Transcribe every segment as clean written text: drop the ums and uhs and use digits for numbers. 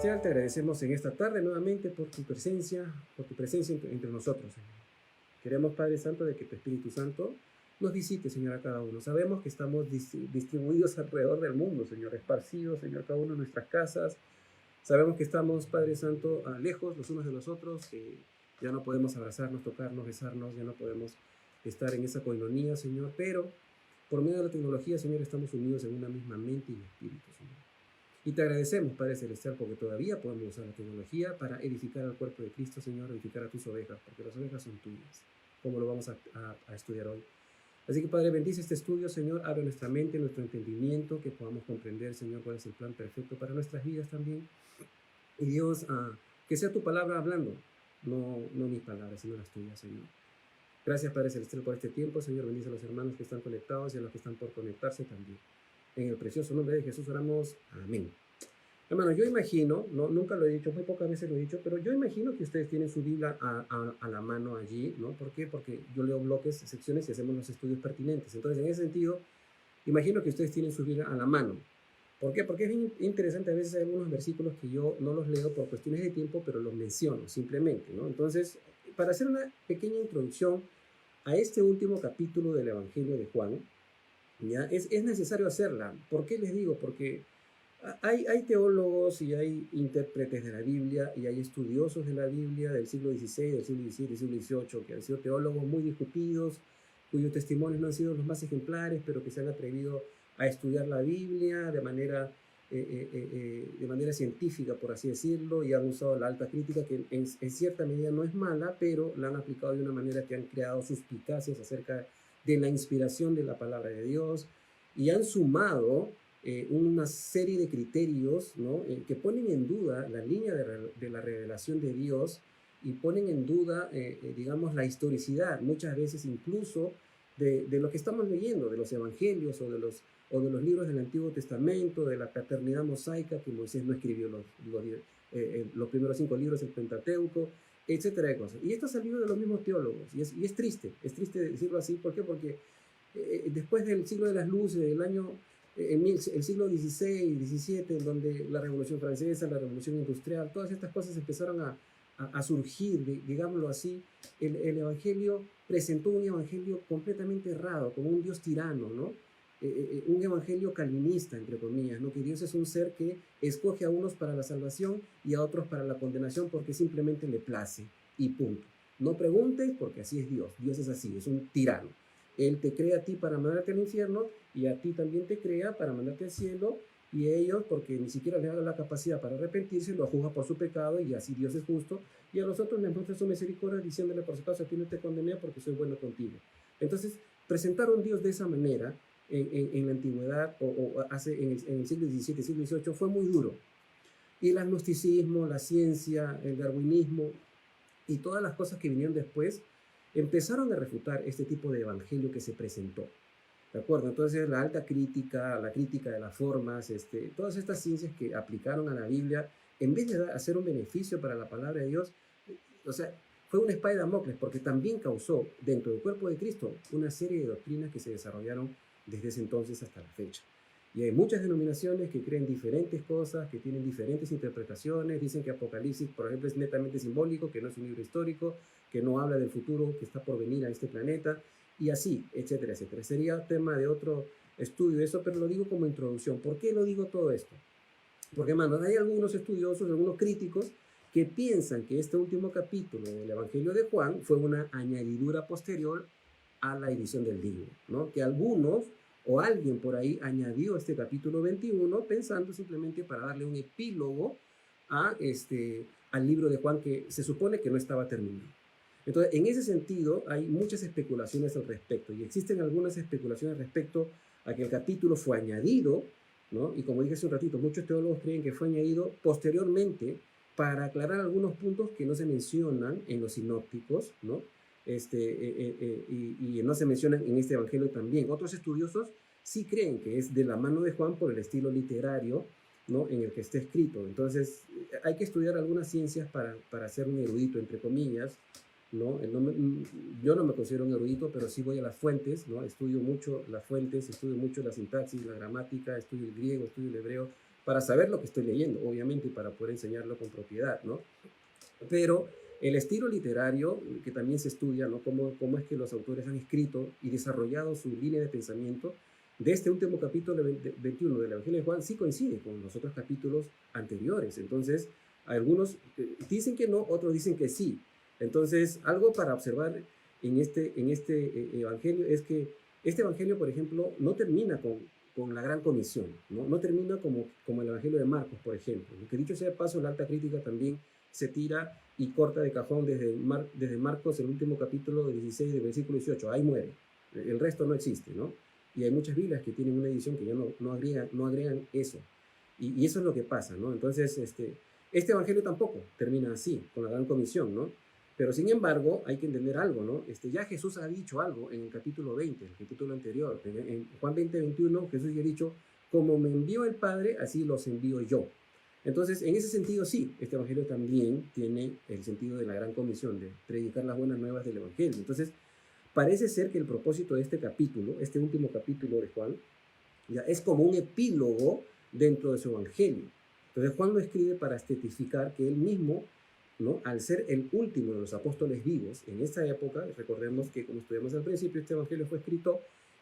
Celestial, te agradecemos en esta tarde nuevamente por tu presencia entre nosotros, Señor. Queremos, Padre Santo, de que tu Espíritu Santo nos visite, Señor, a cada uno. Sabemos que estamos distribuidos alrededor del mundo, Señor, esparcidos, Señor, cada uno en nuestras casas. Sabemos que estamos, Padre Santo, lejos los unos de los otros, que ya no podemos abrazarnos, tocarnos, besarnos, ya no podemos estar en esa coinonía, Señor, pero por medio de la tecnología, Señor, estamos unidos en una misma mente y espíritu, Señor. Y te agradecemos, Padre Celestial, porque todavía podemos usar la tecnología para edificar al cuerpo de Cristo, Señor, edificar a tus ovejas, porque las ovejas son tuyas, como lo vamos a estudiar hoy. Así que, Padre, bendice este estudio, Señor, abre nuestra mente, nuestro entendimiento, que podamos comprender, Señor, cuál es el plan perfecto para nuestras vidas también. Y Dios, que sea tu palabra hablando, no mis palabras, sino las tuyas, Señor. Gracias, Padre Celestial, por este tiempo, Señor. Bendice a los hermanos que están conectados y a los que están por conectarse también. En el precioso nombre de Jesús oramos. Amén. Hermano, yo imagino, nunca lo he dicho, muy pocas veces lo he dicho, pero yo imagino que ustedes tienen su Biblia a la mano allí, ¿no? ¿Por qué? Porque yo leo bloques, secciones y hacemos los estudios pertinentes. Entonces, en ese sentido, imagino que ustedes tienen su Biblia a la mano. ¿Por qué? Porque es bien interesante. A veces hay algunos versículos que yo no los leo por cuestiones de tiempo, pero los menciono simplemente, ¿no? Entonces, para hacer una pequeña introducción a este último capítulo del Evangelio de Juan, ¿ya? Es necesario hacerla. ¿Por qué les digo? Porque hay teólogos y hay intérpretes de la Biblia y hay estudiosos de la Biblia del siglo XVI, del siglo XVII, del siglo XVIII, que han sido teólogos muy discutidos, cuyos testimonios no han sido los más ejemplares, pero que se han atrevido a estudiar la Biblia de manera científica, por así decirlo, y han usado la alta crítica, que en cierta medida no es mala, pero la han aplicado de una manera que han creado suspicacias acerca de la inspiración de la palabra de Dios, y han sumado una serie de criterios, ¿no? Que ponen en duda la línea de la revelación de Dios y ponen en duda, digamos, la historicidad, muchas veces incluso de lo que estamos leyendo, de los evangelios o de los libros del Antiguo Testamento, de la paternidad mosaica, que Moisés no escribió los primeros 5 libros del Pentateuco, etcétera de cosas. Y esto ha salido de los mismos teólogos, y es triste decirlo así. ¿Por qué? Porque después del siglo de las luces, del año el siglo XVI, XVII, en donde la Revolución Francesa, la Revolución Industrial, todas estas cosas empezaron a surgir, digámoslo así, el Evangelio presentó un Evangelio completamente errado, como un Dios tirano, ¿no? Un Evangelio calvinista, entre comillas, ¿no? Que Dios es un ser que escoge a unos para la salvación y a otros para la condenación porque simplemente le place, y punto. No preguntes, porque así es Dios. Dios es así, es un tirano. Él te crea a ti para mandarte al infierno y a ti también te crea para mandarte al cielo, y ellos, porque ni siquiera le dan la capacidad para arrepentirse, lo juzga por su pecado, y así Dios es justo, y a los otros les muestra su misericordia diciéndole: por su caso a ti no te condené porque soy bueno contigo. Entonces, presentar a un Dios de esa manera en la antigüedad en el siglo XVII, siglo XVIII fue muy duro. Y el agnosticismo, la ciencia, el darwinismo y todas las cosas que vinieron después empezaron a refutar este tipo de evangelio que se presentó. ¿De acuerdo? Entonces, la alta crítica, la crítica de las formas, todas estas ciencias que aplicaron a la Biblia, en vez de hacer un beneficio para la palabra de Dios, o sea, fue una espada de Damocles, porque también causó dentro del cuerpo de Cristo una serie de doctrinas que se desarrollaron desde ese entonces hasta la fecha. Y hay muchas denominaciones que creen diferentes cosas, que tienen diferentes interpretaciones. Dicen que Apocalipsis, por ejemplo, es netamente simbólico, que no es un libro histórico, que no habla del futuro que está por venir a este planeta, y así, etcétera, etcétera. Sería tema de otro estudio eso, pero lo digo como introducción. ¿Por qué lo digo todo esto? Porque, hermanos, hay algunos estudiosos, algunos críticos, que piensan que este último capítulo del Evangelio de Juan fue una añadidura posterior a la edición del libro, ¿no? Que algunos o alguien por ahí añadió este capítulo 21 pensando simplemente para darle un epílogo al libro de Juan, que se supone que no estaba terminado. Entonces, en ese sentido, hay muchas especulaciones al respecto, y existen algunas especulaciones respecto a que el capítulo fue añadido, ¿no? Y como dije hace un ratito, muchos teólogos creen que fue añadido posteriormente para aclarar algunos puntos que no se mencionan en los sinópticos, ¿no? Y no se mencionan en este evangelio también. Otros estudiosos sí creen que es de la mano de Juan por el estilo literario, ¿no? En el que está escrito. Entonces, hay que estudiar algunas ciencias para ser un erudito, entre comillas, ¿no? Yo no me considero un erudito, pero sí voy a las fuentes, ¿no? Estudio mucho las fuentes, estudio mucho la sintaxis, la gramática, estudio el griego, estudio el hebreo, para saber lo que estoy leyendo, obviamente, y para poder enseñarlo con propiedad, ¿no? Pero el estilo literario, que también se estudia, ¿no? Cómo es que los autores han escrito y desarrollado su línea de pensamiento de este último capítulo 21 del Evangelio de Juan, sí coincide con los otros capítulos anteriores. Entonces, algunos dicen que no, otros dicen que sí. Entonces, algo para observar en este Evangelio es que este Evangelio, por ejemplo, no termina con la gran comisión, no termina como el Evangelio de Marcos, por ejemplo. Que dicho sea de paso, la alta crítica también se tira y corta de cajón desde Marcos, el último capítulo 16, del versículo 18. Ahí muere. El resto no existe, ¿no? Y hay muchas Biblias que tienen una edición que ya no agregan eso. Y eso es lo que pasa, ¿no? Entonces, este Evangelio tampoco termina así, con la gran comisión, ¿no? Pero sin embargo, hay que entender algo, ¿no? Ya Jesús ha dicho algo en el capítulo 20, el capítulo anterior. En Juan 20, 21, Jesús ya ha dicho, como me envió el Padre, así los envío yo. Entonces, en ese sentido, sí, este Evangelio también tiene el sentido de la gran comisión, de predicar las buenas nuevas del Evangelio. Entonces, parece ser que el propósito de este capítulo, este último capítulo de Juan, ya es como un epílogo dentro de su Evangelio. Entonces, Juan lo escribe para estetificar que él mismo, ¿no? Al ser el último de los apóstoles vivos en esta época, recordemos que, como estudiamos al principio, este Evangelio fue escrito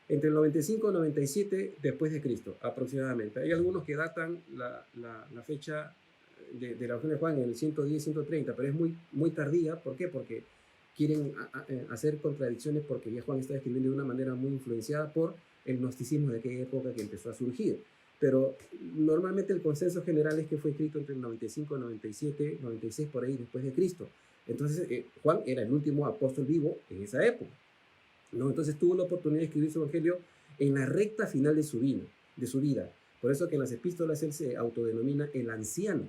entre el 95 y 97 después de Cristo, aproximadamente. Hay algunos que datan la fecha de la Evangelio de Juan en el 110, 130, pero es muy tardía. ¿Por qué? Porque quieren hacer contradicciones, porque ya Juan está escribiendo de una manera muy influenciada por el gnosticismo de aquella época que empezó a surgir. Pero normalmente el consenso general es que fue escrito entre el 95, 97, 96, por ahí después de Cristo. Entonces, Juan era el último apóstol vivo en esa época, ¿no? Entonces tuvo la oportunidad de escribir su evangelio en la recta final de su vida. Por eso que en las epístolas él se autodenomina el anciano,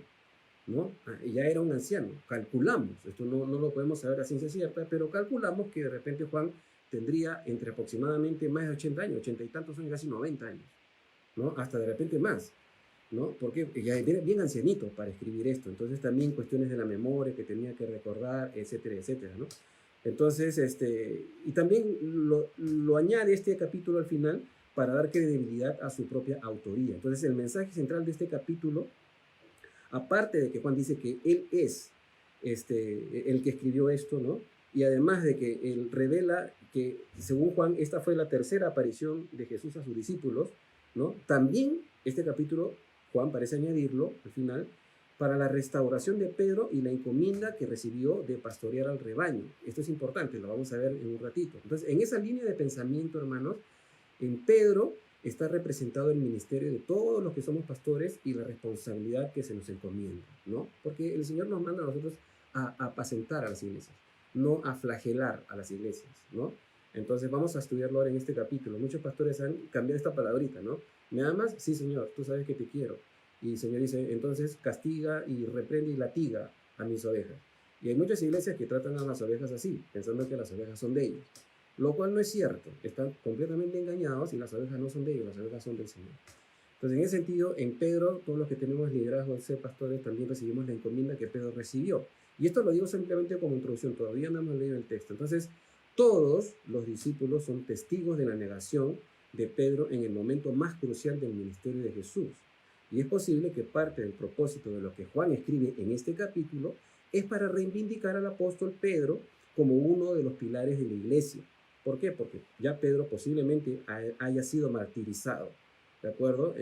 ¿no? Ya era un anciano. Calculamos, esto no lo podemos saber a ciencia cierta, pero calculamos que de repente Juan tendría entre aproximadamente más de 80 años, 80 y tantos años, casi 90 años, ¿no? Hasta de repente más, ¿no? Porque ya era bien ancianito para escribir esto. Entonces también cuestiones de la memoria que tenía que recordar, etcétera, etcétera, ¿no? Entonces, y también lo añade este capítulo al final para dar credibilidad a su propia autoría. Entonces, el mensaje central de este capítulo, aparte de que Juan dice que él es el que escribió esto, ¿no? Y además de que él revela que, según Juan, esta fue la tercera aparición de Jesús a sus discípulos, ¿no? También este capítulo, Juan parece añadirlo al final, para la restauración de Pedro y la encomienda que recibió de pastorear al rebaño. Esto es importante, lo vamos a ver en un ratito. Entonces, en esa línea de pensamiento, hermanos, en Pedro está representado el ministerio de todos los que somos pastores y la responsabilidad que se nos encomienda, ¿no? Porque el Señor nos manda a nosotros a apacentar a las iglesias, no a flagelar a las iglesias, ¿no? Entonces vamos a estudiarlo ahora en este capítulo. Muchos pastores han cambiado esta palabrita, ¿no? ¿Me amas? Sí, Señor, tú sabes que te quiero. Y el Señor dice, entonces castiga y reprende y latiga a mis ovejas. Y hay muchas iglesias que tratan a las ovejas así, pensando que las ovejas son de ellos. Lo cual no es cierto. Están completamente engañados y las ovejas no son de ellos, las ovejas son del Señor. Entonces, en ese sentido, en Pedro, todos los que tenemos liderazgo de ser pastores también recibimos la encomienda que Pedro recibió. Y esto lo digo simplemente como introducción, todavía no hemos leído el texto. Entonces, todos los discípulos son testigos de la negación de Pedro en el momento más crucial del ministerio de Jesús. Y es posible que parte del propósito de lo que Juan escribe en este capítulo es para reivindicar al apóstol Pedro como uno de los pilares de la iglesia. ¿Por qué? Porque ya Pedro posiblemente haya sido martirizado, ¿de acuerdo?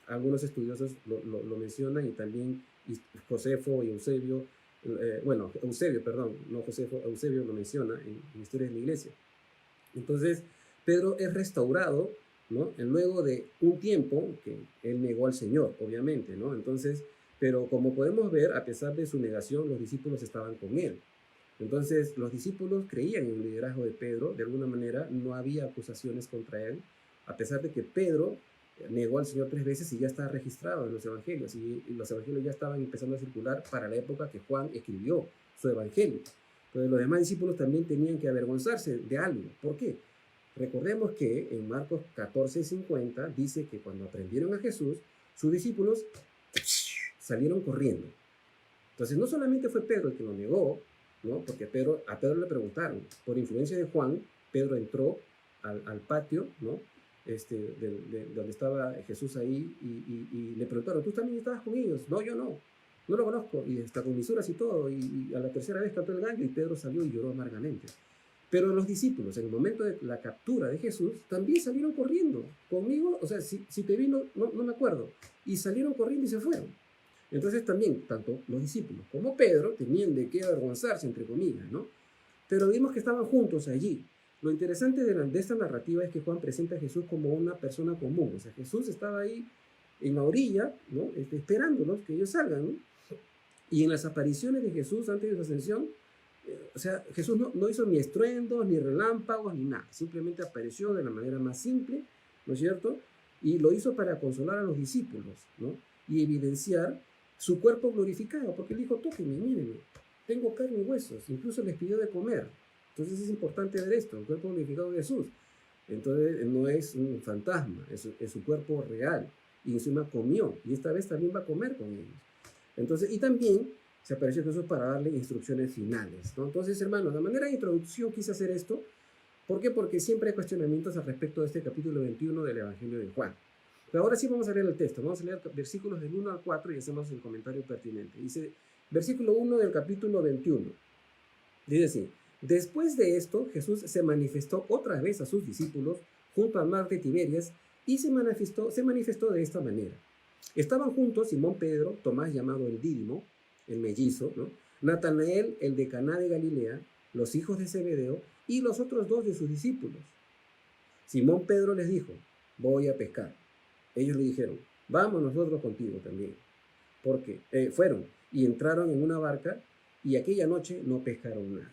Algunos estudiosos lo mencionan, y también Josefo y Eusebio, Eusebio, perdón, no Josefo, Eusebio lo menciona en Historias de la Iglesia. Entonces, Pedro es restaurado, ¿no? Luego de un tiempo que él negó al Señor, obviamente, ¿no? Entonces, pero como podemos ver, a pesar de su negación, los discípulos estaban con él. Entonces, los discípulos creían en el liderazgo de Pedro. De alguna manera, no había acusaciones contra él, a pesar de que Pedro negó al Señor 3 veces y ya está registrado en los evangelios. Y los evangelios ya estaban empezando a circular para la época que Juan escribió su evangelio. Entonces, los demás discípulos también tenían que avergonzarse de algo. ¿Por qué? Recordemos que en Marcos 14:50 dice que cuando aprendieron a Jesús, sus discípulos salieron corriendo. Entonces, no solamente fue Pedro el que lo negó, ¿no? Porque a Pedro le preguntaron. Por influencia de Juan, Pedro entró al patio, ¿no? donde estaba Jesús ahí, y le preguntaron, ¿tú también estabas con ellos? No, yo no lo conozco, y está con misuras y todo, y a la tercera vez cantó el gallo, y Pedro salió y lloró amargamente. Pero los discípulos, en el momento de la captura de Jesús, también salieron corriendo conmigo, o sea, si te vino, no me acuerdo, y salieron corriendo y se fueron. Entonces también, tanto los discípulos como Pedro tenían de qué avergonzarse, entre comillas, ¿no? Pero vimos que estaban juntos allí. Lo interesante de esta narrativa es que Juan presenta a Jesús como una persona común. O sea, Jesús estaba ahí en la orilla, ¿no? Esperándolos que ellos salgan, ¿no? Y en las apariciones de Jesús antes de su ascensión, o sea, Jesús no hizo ni estruendos, ni relámpagos, ni nada. Simplemente apareció de la manera más simple, ¿no es cierto? Y lo hizo para consolar a los discípulos, ¿no? Y evidenciar su cuerpo glorificado, porque él dijo, tóquenme, mírenme, tengo carne y huesos, incluso les pidió de comer. Entonces es importante ver esto, el cuerpo glorificado de Jesús. Entonces no es un fantasma, es su cuerpo real, y encima comió, y esta vez también va a comer con ellos. Entonces, y también se apareció Jesús para darle instrucciones finales, ¿no? Entonces, hermanos, de manera de introducción quise hacer esto. ¿Por qué? Porque siempre hay cuestionamientos al respecto de este capítulo 21 del Evangelio de Juan. Pero ahora sí vamos a leer el texto. Vamos a leer versículos del 1 al 4 y hacemos el comentario pertinente. Dice, versículo 1 del capítulo 21. Dice así, después de esto, Jesús se manifestó otra vez a sus discípulos junto al mar de Tiberias y se manifestó de esta manera. Estaban juntos Simón Pedro, Tomás llamado el Dídimo, el mellizo, ¿no? Natanael, el de Caná de Galilea, los hijos de Zebedeo y los otros dos de sus discípulos. Simón Pedro les dijo, voy a pescar. Ellos le dijeron, vamos nosotros contigo también. Porque fueron y entraron en una barca y aquella noche no pescaron nada.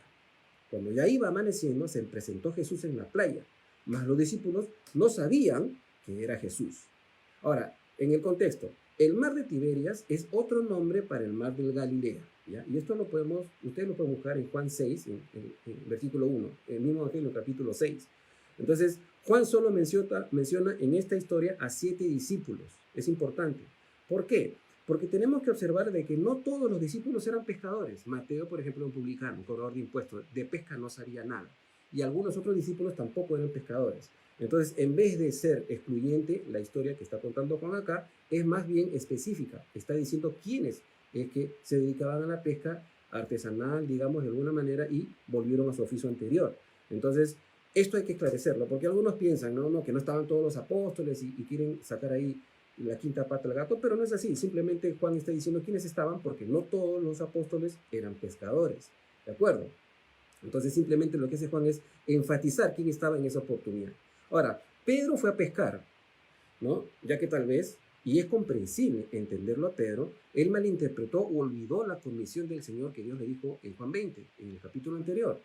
Cuando ya iba amaneciendo, se presentó Jesús en la playa, mas los discípulos no sabían que era Jesús. Ahora, en el contexto, el mar de Tiberias es otro nombre para el mar del Galilea, ¿ya? Y esto ustedes lo pueden buscar en Juan 6, en versículo 1, el mismo Evangelio, capítulo 6. Entonces, Juan solo menciona en esta historia a 7 discípulos. Es importante. ¿Por qué? Porque tenemos que observar de que no todos los discípulos eran pescadores. Mateo, por ejemplo, un publicano, un cobrador de impuestos, de pesca no sabía nada. Y algunos otros discípulos tampoco eran pescadores. Entonces, en vez de ser excluyente, la historia que está contando Juan acá es más bien específica. Está diciendo quiénes es que se dedicaban a la pesca artesanal, digamos, de alguna manera, y volvieron a su oficio anterior. Entonces, esto hay que esclarecerlo, porque algunos piensan, que no estaban todos los apóstoles y quieren sacar ahí la quinta pata al gato, pero no es así. Simplemente Juan está diciendo quiénes estaban, porque no todos los apóstoles eran pescadores. ¿De acuerdo? Entonces, simplemente lo que hace Juan es enfatizar quién estaba en esa oportunidad. Ahora, Pedro fue a pescar, ¿no? Ya que tal vez, y es comprensible entenderlo a Pedro, él malinterpretó o olvidó la comisión del Señor que Dios le dijo en Juan 20, en el capítulo anterior,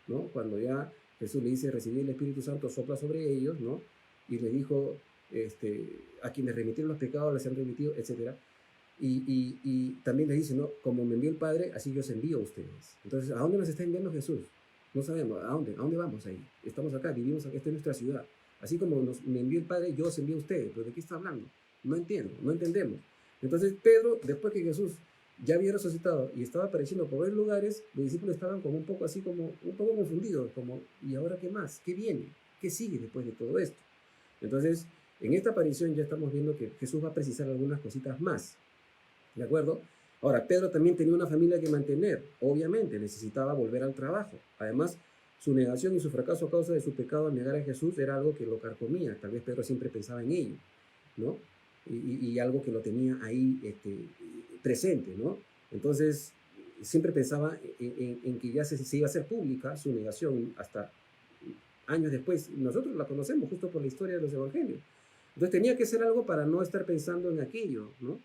¿no? Cuando ya Jesús le dice, recibir el Espíritu Santo sopla sobre ellos, ¿no? Y le dijo, a quienes remitieron los pecados les han remitido, etc. Y también le dice, ¿no? Como me envió el Padre, así yo os envío a ustedes. Entonces, ¿a dónde nos está enviando Jesús? No sabemos. ¿A dónde vamos ahí? Estamos acá, vivimos aquí, esta es nuestra ciudad. Así como me envió el Padre, yo os envío a ustedes. ¿Pero de qué está hablando? No entiendo, no entendemos. Entonces, Pedro, después que Jesús ya había resucitado y estaba apareciendo por varios lugares, los discípulos estaban como un poco así, como un poco confundidos, como, ¿y ahora qué más? ¿Qué viene? ¿Qué sigue después de todo esto? Entonces, en esta aparición ya estamos viendo que Jesús va a precisar algunas cositas más. ¿De acuerdo? Ahora, Pedro también tenía una familia que mantener. Obviamente, necesitaba volver al trabajo. Además, su negación y su fracaso a causa de su pecado al negar a Jesús era algo que lo carcomía. Tal vez Pedro siempre pensaba en ello, ¿no? Y algo que lo tenía ahí presente, ¿no? Entonces, siempre pensaba en que ya se iba a hacer pública su negación hasta años después. Nosotros la conocemos justo por la historia de los evangelios. Entonces, tenía que hacer algo para no estar pensando en aquello, ¿no?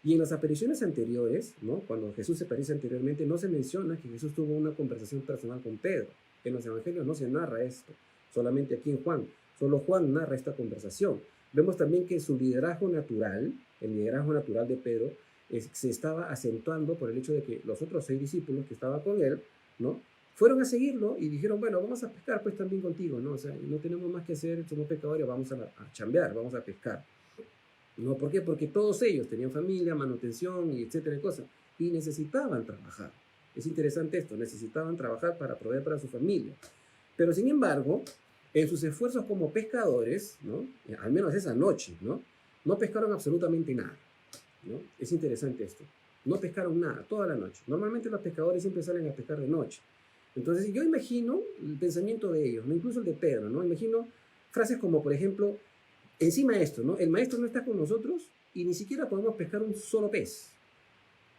Y en las apariciones anteriores, ¿no? Cuando Jesús se aparece anteriormente, no se menciona que Jesús tuvo una conversación personal con Pedro. En los evangelios no se narra esto, solamente aquí en Juan. Solo Juan narra esta conversación. Vemos también que su liderazgo natural, el liderazgo natural de Pedro, se estaba acentuando por el hecho de que los otros 6 discípulos que estaban con él, ¿no? Fueron a seguirlo y dijeron, bueno, vamos a pescar pues también contigo, ¿no? O sea, no tenemos más que hacer, somos pescadores, vamos a chambear, vamos a pescar. ¿No? ¿Por qué? Porque todos ellos tenían familia, manutención y etcétera de cosas, y necesitaban trabajar. Es interesante esto, necesitaban trabajar para proveer para su familia. Pero sin embargo, en sus esfuerzos como pescadores, ¿no? Al menos esa noche, ¿no? No pescaron absolutamente nada, ¿no? Es interesante esto. No pescaron nada toda la noche. Normalmente los pescadores siempre salen a pescar de noche. Entonces yo imagino el pensamiento de ellos, ¿no? Incluso el de Pedro, ¿no? Imagino frases como, por ejemplo, encima de esto, ¿no? El maestro no está con nosotros y ni siquiera podemos pescar un solo pez.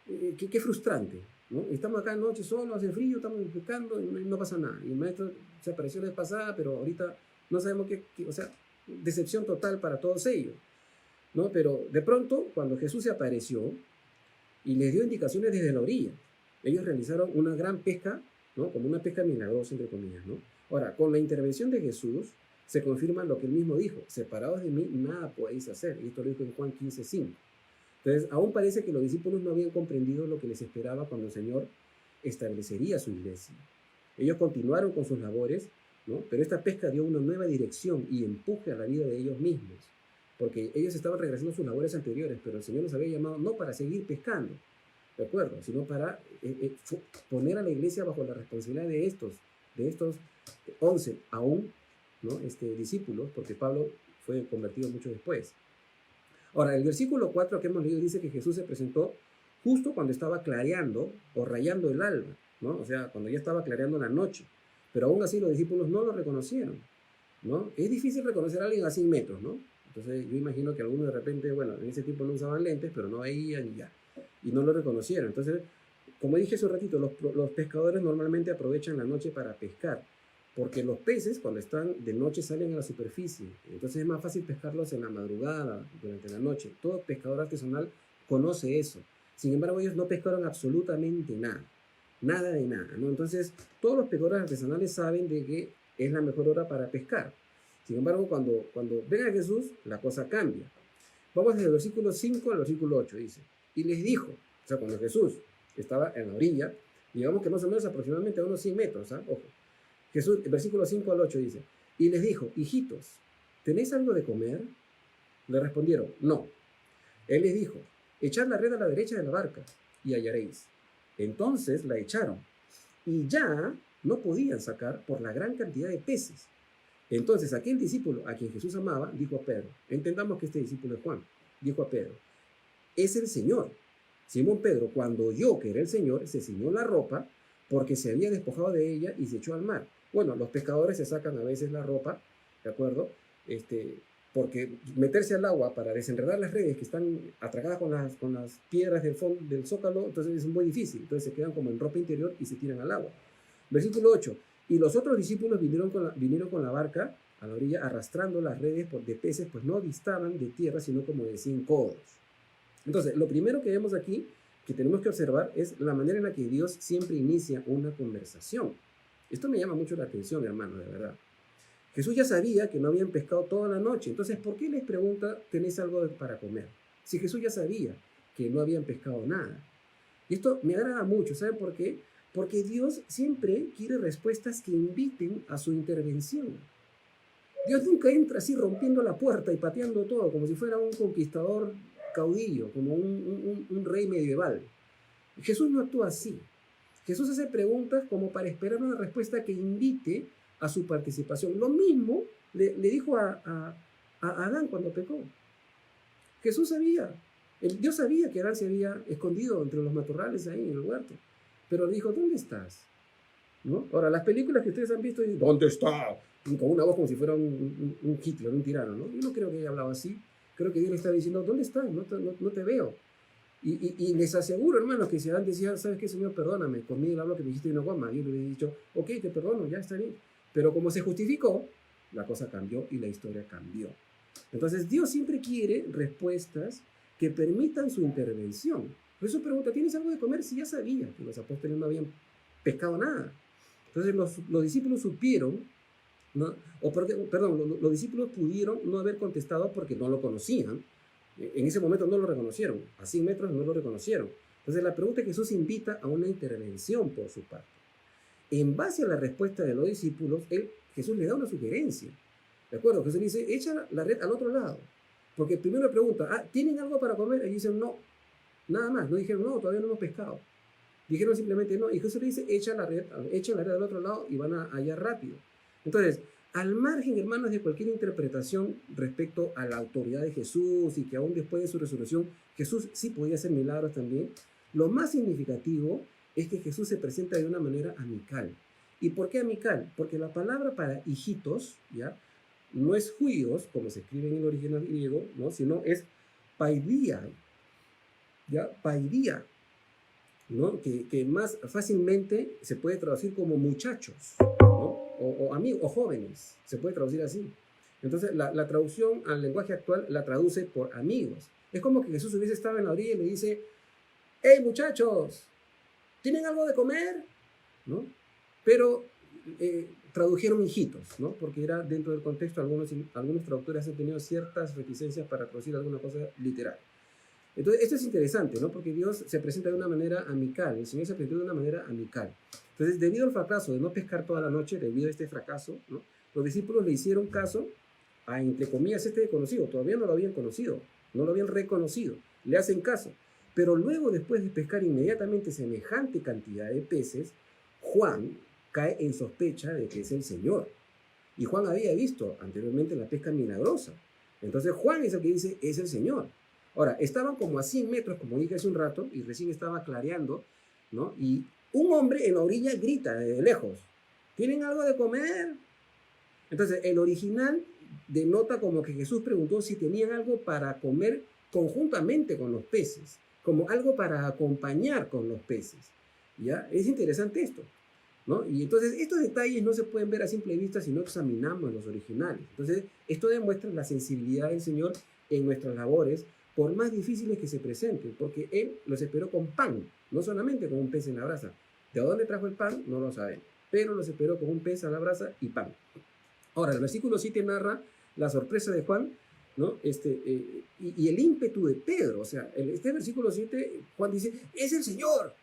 Qué frustrante, ¿no? Estamos acá anoche solo, hace frío, estamos pescando y no pasa nada. Y el maestro se apareció la vez pasada, pero ahorita no sabemos o sea, decepción total para todos ellos, ¿no? Pero de pronto, cuando Jesús se apareció y les dio indicaciones desde la orilla, ellos realizaron una gran pesca, ¿no? Como una pesca milagrosa, entre comillas, ¿no? Ahora, con la intervención de Jesús, se confirma lo que él mismo dijo: separados de mí, nada podéis hacer. Y esto lo dijo en Juan 15:5. Entonces, aún parece que los discípulos no habían comprendido lo que les esperaba cuando el Señor establecería su iglesia. Ellos continuaron con sus labores, ¿no? Pero esta pesca dio una nueva dirección y empuje a la vida de ellos mismos, porque ellos estaban regresando a sus labores anteriores, pero el Señor los había llamado no para seguir pescando, ¿de acuerdo?, sino para poner a la iglesia bajo la responsabilidad de estos 11 aún, ¿no? Discípulos, porque Pablo fue convertido mucho después. Ahora, el versículo 4 que hemos leído dice que Jesús se presentó justo cuando estaba clareando o rayando el alba, ¿no? O sea, cuando ya estaba clareando la noche. Pero aún así los discípulos no lo reconocieron, ¿no? Es difícil reconocer a alguien a 100 metros, ¿no? Entonces yo imagino que algunos de repente, bueno, en ese tiempo no usaban lentes, pero no veían y ya, y no lo reconocieron. Entonces, como dije hace un ratito, los pescadores normalmente aprovechan la noche para pescar, porque los peces cuando están de noche salen a la superficie, entonces es más fácil pescarlos en la madrugada, durante la noche. Todo pescador artesanal conoce eso. Sin embargo, ellos no pescaron absolutamente nada, nada de nada, ¿no? Entonces, todos los pescadores artesanales saben de que es la mejor hora para pescar. Sin embargo, cuando ven a Jesús, la cosa cambia. Vamos desde el versículo 5 al versículo 8, dice: y les dijo, o sea, cuando Jesús estaba en la orilla, digamos que más o menos aproximadamente a unos 100 metros, ¿ah? Ojo. Jesús, el versículo 5 al 8 dice: y les dijo, hijitos, ¿tenéis algo de comer? Le respondieron, no. Él les dijo, echad la red a la derecha de la barca y hallaréis. Entonces la echaron y ya no podían sacar por la gran cantidad de peces. Entonces aquel discípulo a quien Jesús amaba dijo a Pedro, entendamos que este discípulo es Juan, dijo a Pedro, es el Señor. Simón Pedro, cuando oyó que era el Señor, se ciñó la ropa porque se había despojado de ella y se echó al mar. Bueno, los pescadores se sacan a veces la ropa, ¿de acuerdo? Porque meterse al agua para desenredar las redes que están atracadas con las piedras del fondo del zócalo, entonces es muy difícil. Entonces se quedan como en ropa interior y se tiran al agua. Versículo 8. Y los otros discípulos vinieron con la barca a la orilla arrastrando las redes de peces, pues no distaban de tierra, sino como de 100 codos. Entonces, lo primero que vemos aquí, que tenemos que observar, es la manera en la que Dios siempre inicia una conversación. Esto me llama mucho la atención, hermano, de verdad. Jesús ya sabía que no habían pescado toda la noche, entonces, ¿por qué les pregunta, ¿tenés algo para comer? Si Jesús ya sabía que no habían pescado nada. Y esto me agrada mucho, ¿saben por qué? Porque Dios siempre quiere respuestas que inviten a su intervención. Dios nunca entra así rompiendo la puerta y pateando todo, como si fuera un conquistador caudillo, como un rey medieval. Jesús no actúa así. Jesús hace preguntas como para esperar una respuesta que invite a su participación. Lo mismo le dijo a Adán cuando pecó. Jesús sabía, Dios sabía que Adán se había escondido entre los matorrales ahí en el huerto, pero le dijo, ¿dónde estás? ¿No? Ahora, las películas que ustedes han visto dicen, ¿dónde está? Y con una voz como si fuera un Hitler, un tirano, ¿no? Yo no creo que haya hablado así. Creo que Dios le está diciendo, ¿dónde estás? No te veo. Y les aseguro, hermanos, que si Adán decía, ¿sabes qué, Señor? Perdóname, conmigo el hablo que me dijiste de una goma. Yo le he dicho, ok, te perdono, ya está bien. Pero como se justificó, la cosa cambió y la historia cambió. Entonces, Dios siempre quiere respuestas que permitan su intervención. Por eso pregunta, ¿tienes algo de comer? Si ya sabía que los apóstoles no habían pescado nada. Entonces, los discípulos supieron, ¿no? Los discípulos pudieron no haber contestado porque no lo conocían. En ese momento no lo reconocieron. A 100 metros no lo reconocieron. Entonces, la pregunta de Jesús invita a una intervención por su parte. En base a la respuesta de los discípulos, Jesús le da una sugerencia. ¿De acuerdo? Jesús le dice, echa la red al otro lado. Porque primero le pregunta, ¿tienen algo para comer? Y dicen, no. Nada más. No dijeron, no, todavía no hemos pescado. Dijeron simplemente no. Y Jesús le dice, echa la red al otro lado y van a hallar rápido. Entonces, al margen, hermanos, de cualquier interpretación respecto a la autoridad de Jesús y que aún después de su resurrección, Jesús sí podía hacer milagros también, lo más significativo es que Jesús se presenta de una manera amical. ¿Y por qué amical? Porque la palabra para hijitos, ¿ya? No es huios, como se escribe en el original griego, ¿no? Sino es paidia, ¿ya? Paidia, ¿no? Que más fácilmente se puede traducir como muchachos, ¿no? O amigos, o jóvenes, se puede traducir así. Entonces, la traducción al lenguaje actual la traduce por amigos. Es como que Jesús hubiese estado en la orilla y le dice, hey muchachos, ¿tienen algo de comer? ¿No? Pero tradujeron hijitos, ¿no? Porque era dentro del contexto, algunos traductores han tenido ciertas reticencias para traducir alguna cosa literal. Entonces, esto es interesante, ¿no? Porque Dios se presenta de una manera amical, el Señor se presenta de una manera amical. Entonces, debido al fracaso de no pescar toda la noche, debido a este fracaso, ¿no? Los discípulos le hicieron caso a, entre comillas, este desconocido. Todavía no lo habían conocido, no lo habían reconocido. Le hacen caso. Pero luego, después de pescar inmediatamente semejante cantidad de peces, Juan cae en sospecha de que es el Señor. Y Juan había visto anteriormente la pesca milagrosa. Entonces, Juan es el que dice, es el Señor. Ahora, estaban como a 100 metros, como dije hace un rato, y recién estaba clareando, ¿no? Y un hombre en la orilla grita desde lejos, ¿tienen algo de comer? Entonces, el original denota como que Jesús preguntó si tenían algo para comer conjuntamente con los peces, como algo para acompañar con los peces. ¿Ya? Es interesante esto, ¿no? Y entonces, estos detalles no se pueden ver a simple vista si no examinamos los originales. Entonces, esto demuestra la sensibilidad del Señor en nuestras labores, por más difíciles que se presenten, porque Él los esperó con pan, no solamente con un pez en la brasa. ¿De dónde trajo el pan? No lo sabemos, pero los esperó con un pez a la brasa y pan. Ahora, el versículo 7 narra la sorpresa de Juan, ¿no? Y el ímpetu de Pedro. O sea, este versículo 7, Juan dice, es el Señor.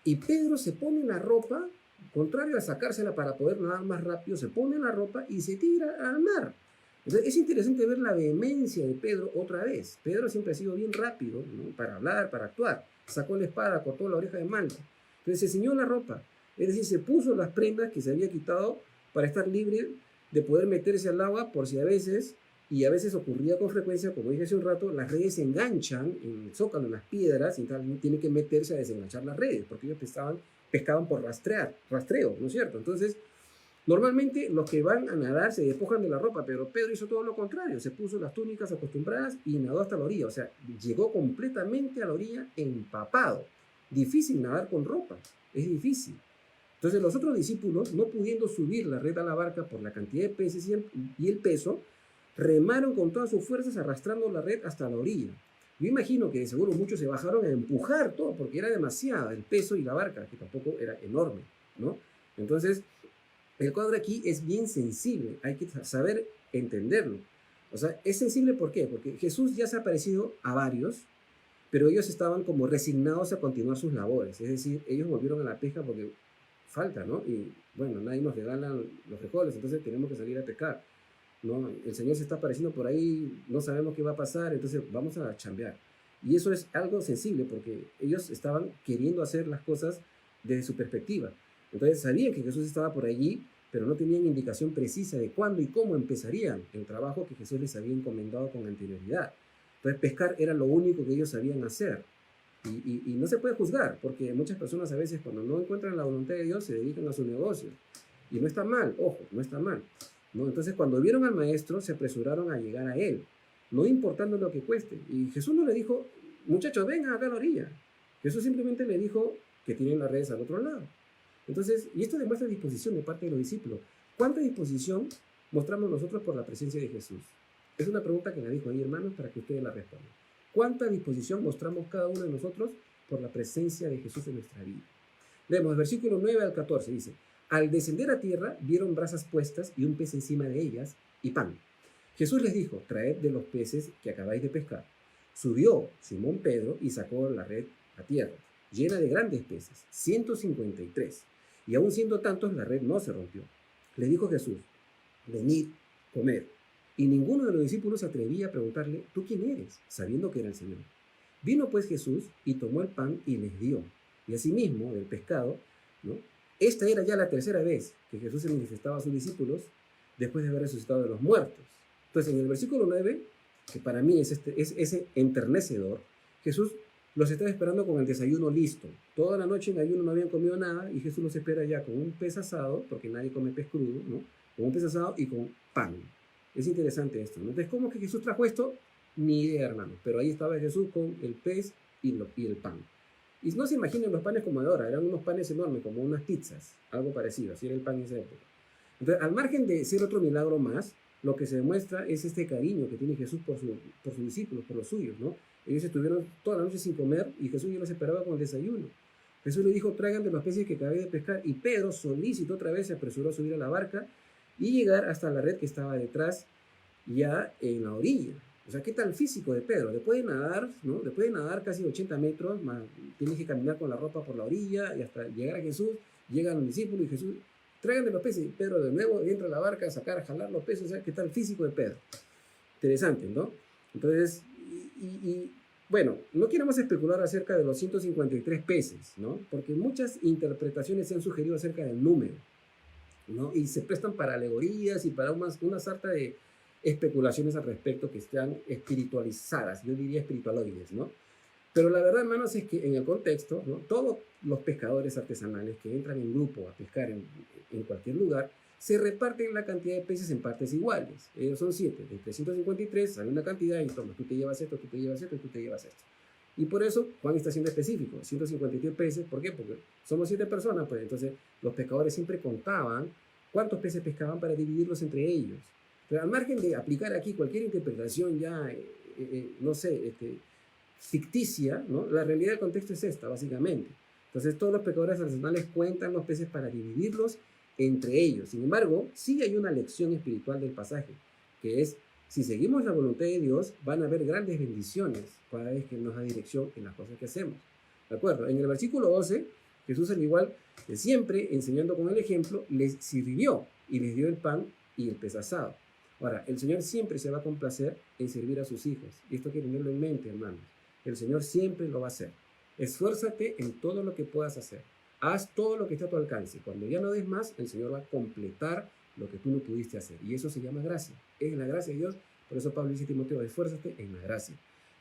Y Pedro se pone la ropa, contrario a sacársela para poder nadar más rápido, se pone la ropa y se tira al mar. Entonces, es interesante ver la vehemencia de Pedro otra vez. Pedro siempre ha sido bien rápido, ¿no? Para hablar, para actuar. Sacó la espada, cortó la oreja de Malco. Entonces se ciñó la ropa. Es decir, se puso las prendas que se había quitado para estar libre de poder meterse al agua por si a veces, y a veces ocurría con frecuencia, como dije hace un rato, las redes se enganchan en el zócalo, en las piedras, y tal, tiene que meterse a desenganchar las redes, porque ellos pescaban por rastreo, ¿no es cierto? Entonces, normalmente los que van a nadar se despojan de la ropa, pero Pedro hizo todo lo contrario, se puso las túnicas acostumbradas y nadó hasta la orilla, o sea, llegó completamente a la orilla empapado. Difícil nadar con ropa, es difícil. Entonces los otros discípulos, no pudiendo subir la red a la barca por la cantidad de peces y el peso, remaron con todas sus fuerzas arrastrando la red hasta la orilla. Yo imagino que de seguro muchos se bajaron a empujar todo, porque era demasiado el peso y la barca, que tampoco era enorme, ¿no? Entonces, el cuadro aquí es bien sensible, hay que saber entenderlo. O sea, es sensible ¿por qué? Porque Jesús ya se ha aparecido a varios, pero ellos estaban como resignados a continuar sus labores. Es decir, ellos volvieron a la pesca porque falta, ¿no? Y bueno, nadie nos regala los frijoles, entonces tenemos que salir a pescar, ¿no? El Señor se está apareciendo por ahí, no sabemos qué va a pasar, entonces vamos a chambear. Y eso es algo sensible porque ellos estaban queriendo hacer las cosas desde su perspectiva. Entonces sabían que Jesús estaba por allí, pero no tenían indicación precisa de cuándo y cómo empezarían el trabajo que Jesús les había encomendado con anterioridad. Entonces pescar era lo único que ellos sabían hacer. Y no se puede juzgar, porque muchas personas a veces cuando no encuentran la voluntad de Dios se dedican a su negocio. Y no está mal, ojo, no está mal, ¿no? Entonces cuando vieron al maestro se apresuraron a llegar a él, no importando lo que cueste. Y Jesús no le dijo, muchachos, vengan acá a la orilla. Jesús simplemente le dijo que tienen las redes al otro lado. Entonces, y esto demuestra disposición de parte de los discípulos. ¿Cuánta disposición mostramos nosotros por la presencia de Jesús? Es una pregunta que la dijo ahí, hermanos, para que ustedes la respondan. ¿Cuánta disposición mostramos cada uno de nosotros por la presencia de Jesús en nuestra vida? Vemos el versículo 9 al 14, dice, al descender a tierra vieron brasas puestas y un pez encima de ellas y pan. Jesús les dijo, traed de los peces que acabáis de pescar. Subió Simón Pedro y sacó la red a tierra, llena de grandes peces, 153. Y aun siendo tantos, la red no se rompió. Le dijo Jesús, venid, comed. Y ninguno de los discípulos se atrevía a preguntarle, ¿tú quién eres?, sabiendo que era el Señor. Vino pues Jesús y tomó el pan y les dio. Y asimismo, del pescado, ¿no? Esta era ya la tercera vez que Jesús se manifestaba a sus discípulos, después de haber resucitado de los muertos. Entonces, en el versículo 9, que para mí es ese enternecedor, Jesús los estaba esperando con el desayuno listo. Toda la noche en ayuno no habían comido nada y Jesús los espera ya con un pez asado, porque nadie come pez crudo, ¿no? Con un pez asado y con pan. Es interesante esto, ¿no? Entonces, ¿cómo que Jesús trajo esto? Ni idea, hermano. Pero ahí estaba Jesús con el pez y el pan. Y no se imaginen los panes como de ahora, eran unos panes enormes, como unas pizzas, algo parecido, así era el pan en esa época. Entonces, al margen de ser otro milagro más, lo que se demuestra es este cariño que tiene Jesús por sus discípulos, por los suyos, ¿no? Ellos estuvieron toda la noche sin comer y Jesús ya los esperaba con el desayuno. Jesús le dijo, traigan de los peces que acabé de pescar, y Pedro, solícito otra vez, se apresuró a subir a la barca y llegar hasta la red que estaba detrás, ya en la orilla. O sea, ¿qué tal físico de Pedro? Después de nadar, ¿no? Después de nadar casi 80 metros, más tienes que caminar con la ropa por la orilla y hasta llegar a Jesús, llegan los discípulos y Jesús, traigan de los peces. Y Pedro de nuevo entra a la barca a sacar, a jalar los peces. O sea, ¿qué tal físico de Pedro? Interesante, ¿no? Entonces, bueno, no queremos especular acerca de los 153 peces, ¿no? Porque muchas interpretaciones se han sugerido acerca del número, ¿no? Y se prestan para alegorías y para una sarta de especulaciones al respecto que están espiritualizadas, yo diría espiritualoides, ¿no? Pero la verdad, hermanos, es que en el contexto, ¿no? Todos los pescadores artesanales que entran en grupo a pescar en cualquier lugar, se reparten la cantidad de peces en partes iguales. Ellos son 7, de 353 sale una cantidad y toma, tú te llevas esto, tú te llevas esto, tú te llevas esto. Y por eso Juan está siendo específico, 153 peces, ¿por qué? Porque somos 7 personas, pues entonces los pescadores siempre contaban cuántos peces pescaban para dividirlos entre ellos. Pero al margen de aplicar aquí cualquier interpretación ya, no sé, ficticia, ¿no? La realidad del contexto es esta, básicamente. Entonces todos los pescadores artesanales cuentan los peces para dividirlos entre ellos. Sin embargo, sí hay una lección espiritual del pasaje, que es, si seguimos la voluntad de Dios, van a haber grandes bendiciones cada vez que nos da dirección en las cosas que hacemos. ¿De acuerdo? En el versículo 12, Jesús, al igual que siempre, enseñando con el ejemplo, les sirvió y les dio el pan y el pez asado. Ahora, el Señor siempre se va a complacer en servir a sus hijos. Y esto hay que tenerlo en mente, hermanos. El Señor siempre lo va a hacer. Esfuérzate en todo lo que puedas hacer. Haz todo lo que esté a tu alcance. Cuando ya no des más, el Señor va a completar lo que tú no pudiste hacer. Y eso se llama gracia. Es la gracia de Dios. Por eso Pablo dice a Timoteo, esfuérzate en la gracia.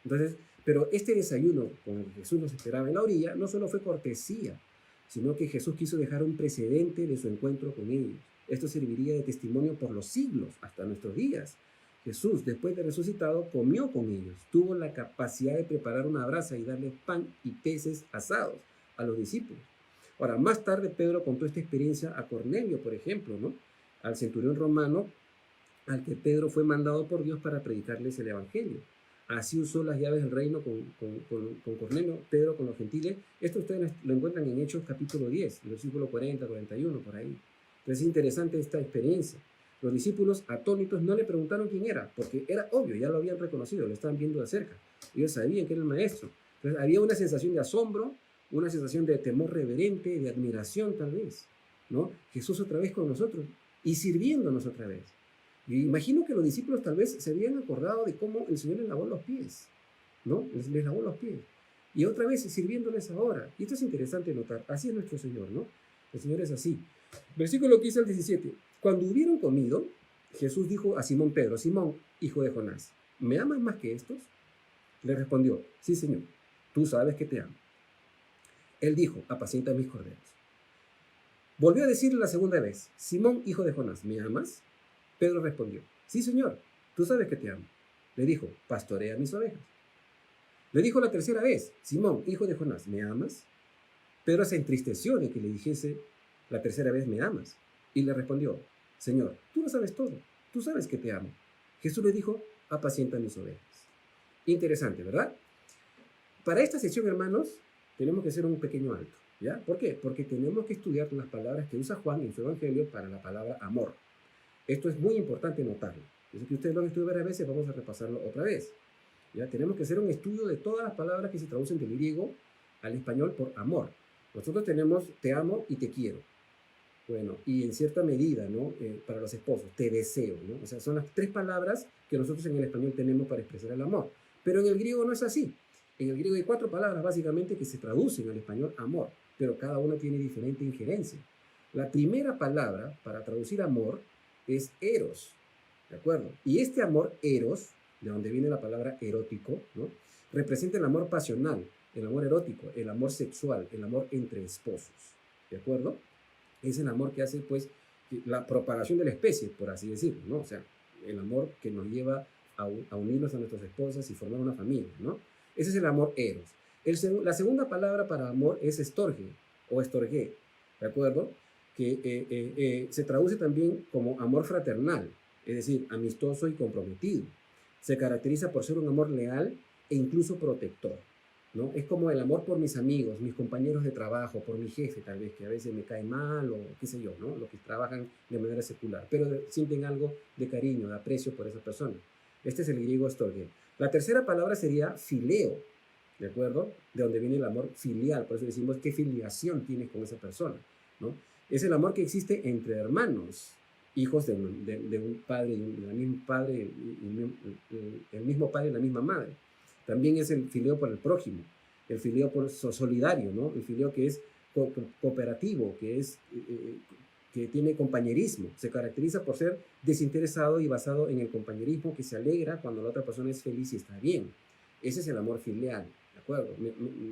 Entonces, pero este desayuno con el que Jesús nos esperaba en la orilla no solo fue cortesía, sino que Jesús quiso dejar un precedente de su encuentro con ellos. Esto serviría de testimonio por los siglos, hasta nuestros días. Jesús, después de resucitado, comió con ellos. Tuvo la capacidad de preparar una brasa y darle pan y peces asados a los discípulos. Ahora, más tarde Pedro contó esta experiencia a Cornelio, por ejemplo, ¿no? Al centurión romano, al que Pedro fue mandado por Dios para predicarles el evangelio. Así usó las llaves del reino con Cornelio, Pedro con los gentiles. Esto ustedes lo encuentran en Hechos capítulo 10, versículo 40, 41, por ahí. Entonces es interesante esta experiencia. Los discípulos atónitos no le preguntaron quién era, porque era obvio, ya lo habían reconocido, lo estaban viendo de cerca. Ellos sabían que era el maestro. Entonces había una sensación de asombro, una sensación de temor reverente, de admiración tal vez, ¿no? Jesús otra vez con nosotros y sirviéndonos otra vez. Y imagino que los discípulos tal vez se habían acordado de cómo el Señor les lavó los pies, ¿no? Les lavó los pies. Y otra vez sirviéndoles ahora. Y esto es interesante notar. Así es nuestro Señor, ¿no? El Señor es así. Versículo 15 al 17. Cuando hubieron comido, Jesús dijo a Simón Pedro, Simón, hijo de Jonás, ¿me amas más que estos? Le respondió, sí, Señor, tú sabes que te amo. Él dijo, apacienta mis corderos. Volvió a decirle la segunda vez, Simón, hijo de Jonás, ¿me amas? Pedro respondió, sí, Señor, tú sabes que te amo. Le dijo, pastorea mis ovejas. Le dijo la tercera vez, Simón, hijo de Jonás, ¿me amas? Pedro se entristeció de que le dijese la tercera vez, ¿me amas? Y le respondió, Señor, tú lo sabes todo, tú sabes que te amo. Jesús le dijo, apacienta mis ovejas. Interesante, ¿verdad? Para esta sesión, hermanos, tenemos que hacer un pequeño alto, ¿ya? ¿Por qué? Porque tenemos que estudiar las palabras que usa Juan en su evangelio para la palabra amor. Esto es muy importante notarlo. Eso que ustedes lo han estudiado varias veces, vamos a repasarlo otra vez. ¿Ya? Tenemos que hacer un estudio de todas las palabras que se traducen del griego al español por amor. Nosotros tenemos te amo y te quiero. Bueno, y en cierta medida, ¿no? Para los esposos, te deseo, ¿no? O sea, son las 3 palabras que nosotros en el español tenemos para expresar el amor. Pero en el griego no es así. En el griego hay 4 palabras básicamente que se traducen al español amor, pero cada una tiene diferente injerencia. La primera palabra para traducir amor es eros, ¿de acuerdo? Y este amor eros, de donde viene la palabra erótico, ¿no? Representa el amor pasional, el amor erótico, el amor sexual, el amor entre esposos, ¿de acuerdo? Es el amor que hace, pues, la propagación de la especie, por así decirlo, ¿no? O sea, el amor que nos lleva a unirnos a nuestras esposas y formar una familia, ¿no? Ese es el amor eros. La segunda palabra para amor es estorge o estorge, ¿de acuerdo? Que se traduce también como amor fraternal, es decir, amistoso y comprometido. Se caracteriza por ser un amor leal e incluso protector, ¿no? Es como el amor por mis amigos, mis compañeros de trabajo, por mi jefe tal vez, que a veces me cae mal o qué sé yo, ¿no? Los que trabajan de manera secular, pero sienten algo de cariño, de aprecio por esa persona. Este es el griego storge. La tercera palabra sería fileo, ¿de acuerdo? De donde viene el amor filial, por eso decimos qué filiación tienes con esa persona, ¿no? Es el amor que existe entre hermanos, hijos de un padre, el mismo padre, el mismo padre y la misma madre. También es el fileo por el prójimo, el fileo por solidario, ¿no? El fileo que es cooperativo, que tiene compañerismo, se caracteriza por ser desinteresado y basado en el compañerismo, que se alegra cuando la otra persona es feliz y está bien. Ese es el amor filial, ¿de acuerdo?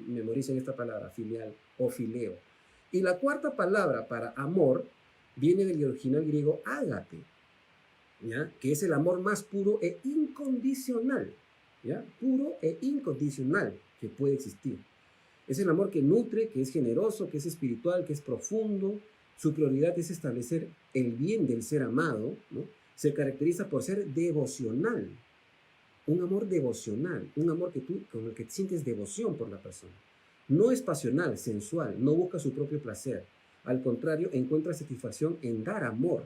Memoricen esta palabra, filial o fileo. Y la cuarta palabra para amor viene del original griego ágape, ¿ya? Que es el amor más puro e incondicional, ¿ya? Puro e incondicional que puede existir. Es el amor que nutre, que es generoso, que es espiritual, que es profundo. Su prioridad es establecer el bien del ser amado, ¿no? Se caracteriza por ser devocional. Un amor devocional, un amor con el que sientes devoción por la persona. No es pasional, sensual, no busca su propio placer. Al contrario, encuentra satisfacción en dar amor.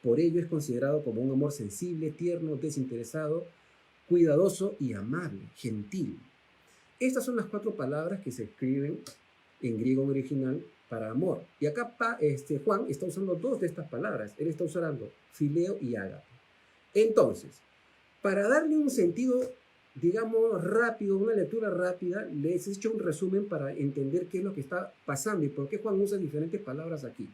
Por ello es considerado como un amor sensible, tierno, desinteresado, cuidadoso y amable, gentil. Estas son las 4 palabras que se escriben en griego original para amor. Y acá Juan está usando 2 de estas palabras. Él está usando fileo y ágape. Entonces, para darle un sentido, digamos, rápido, una lectura rápida, les he hecho un resumen para entender qué es lo que está pasando y por qué Juan usa diferentes palabras aquí.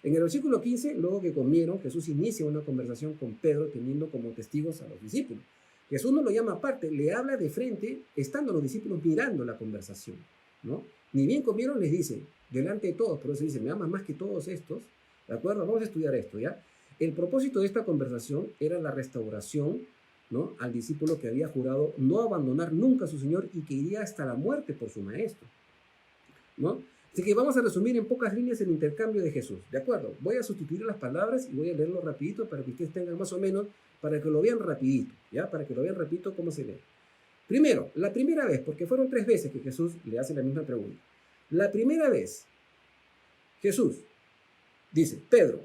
En el versículo 15, luego que comieron, Jesús inicia una conversación con Pedro, teniendo como testigos a los discípulos. Jesús no lo llama aparte, le habla de frente, estando los discípulos mirando la conversación, ¿no? Ni bien comieron, les dice, delante de todos, por eso dice, me amas más que todos estos, ¿de acuerdo? Vamos a estudiar esto, ¿ya? El propósito de esta conversación era la restauración, ¿no? Al discípulo que había jurado no abandonar nunca a su Señor y que iría hasta la muerte por su maestro, ¿no? Así que vamos a resumir en pocas líneas el intercambio de Jesús, ¿de acuerdo? Voy a sustituir las palabras y voy a leerlo rapidito para que ustedes tengan más o menos, para que lo vean rapidito, ¿ya? Para que lo vean rapidito cómo se lee. Primero, la primera vez, porque fueron 3 veces que Jesús le hace la misma pregunta. La primera vez, Jesús dice, Pedro,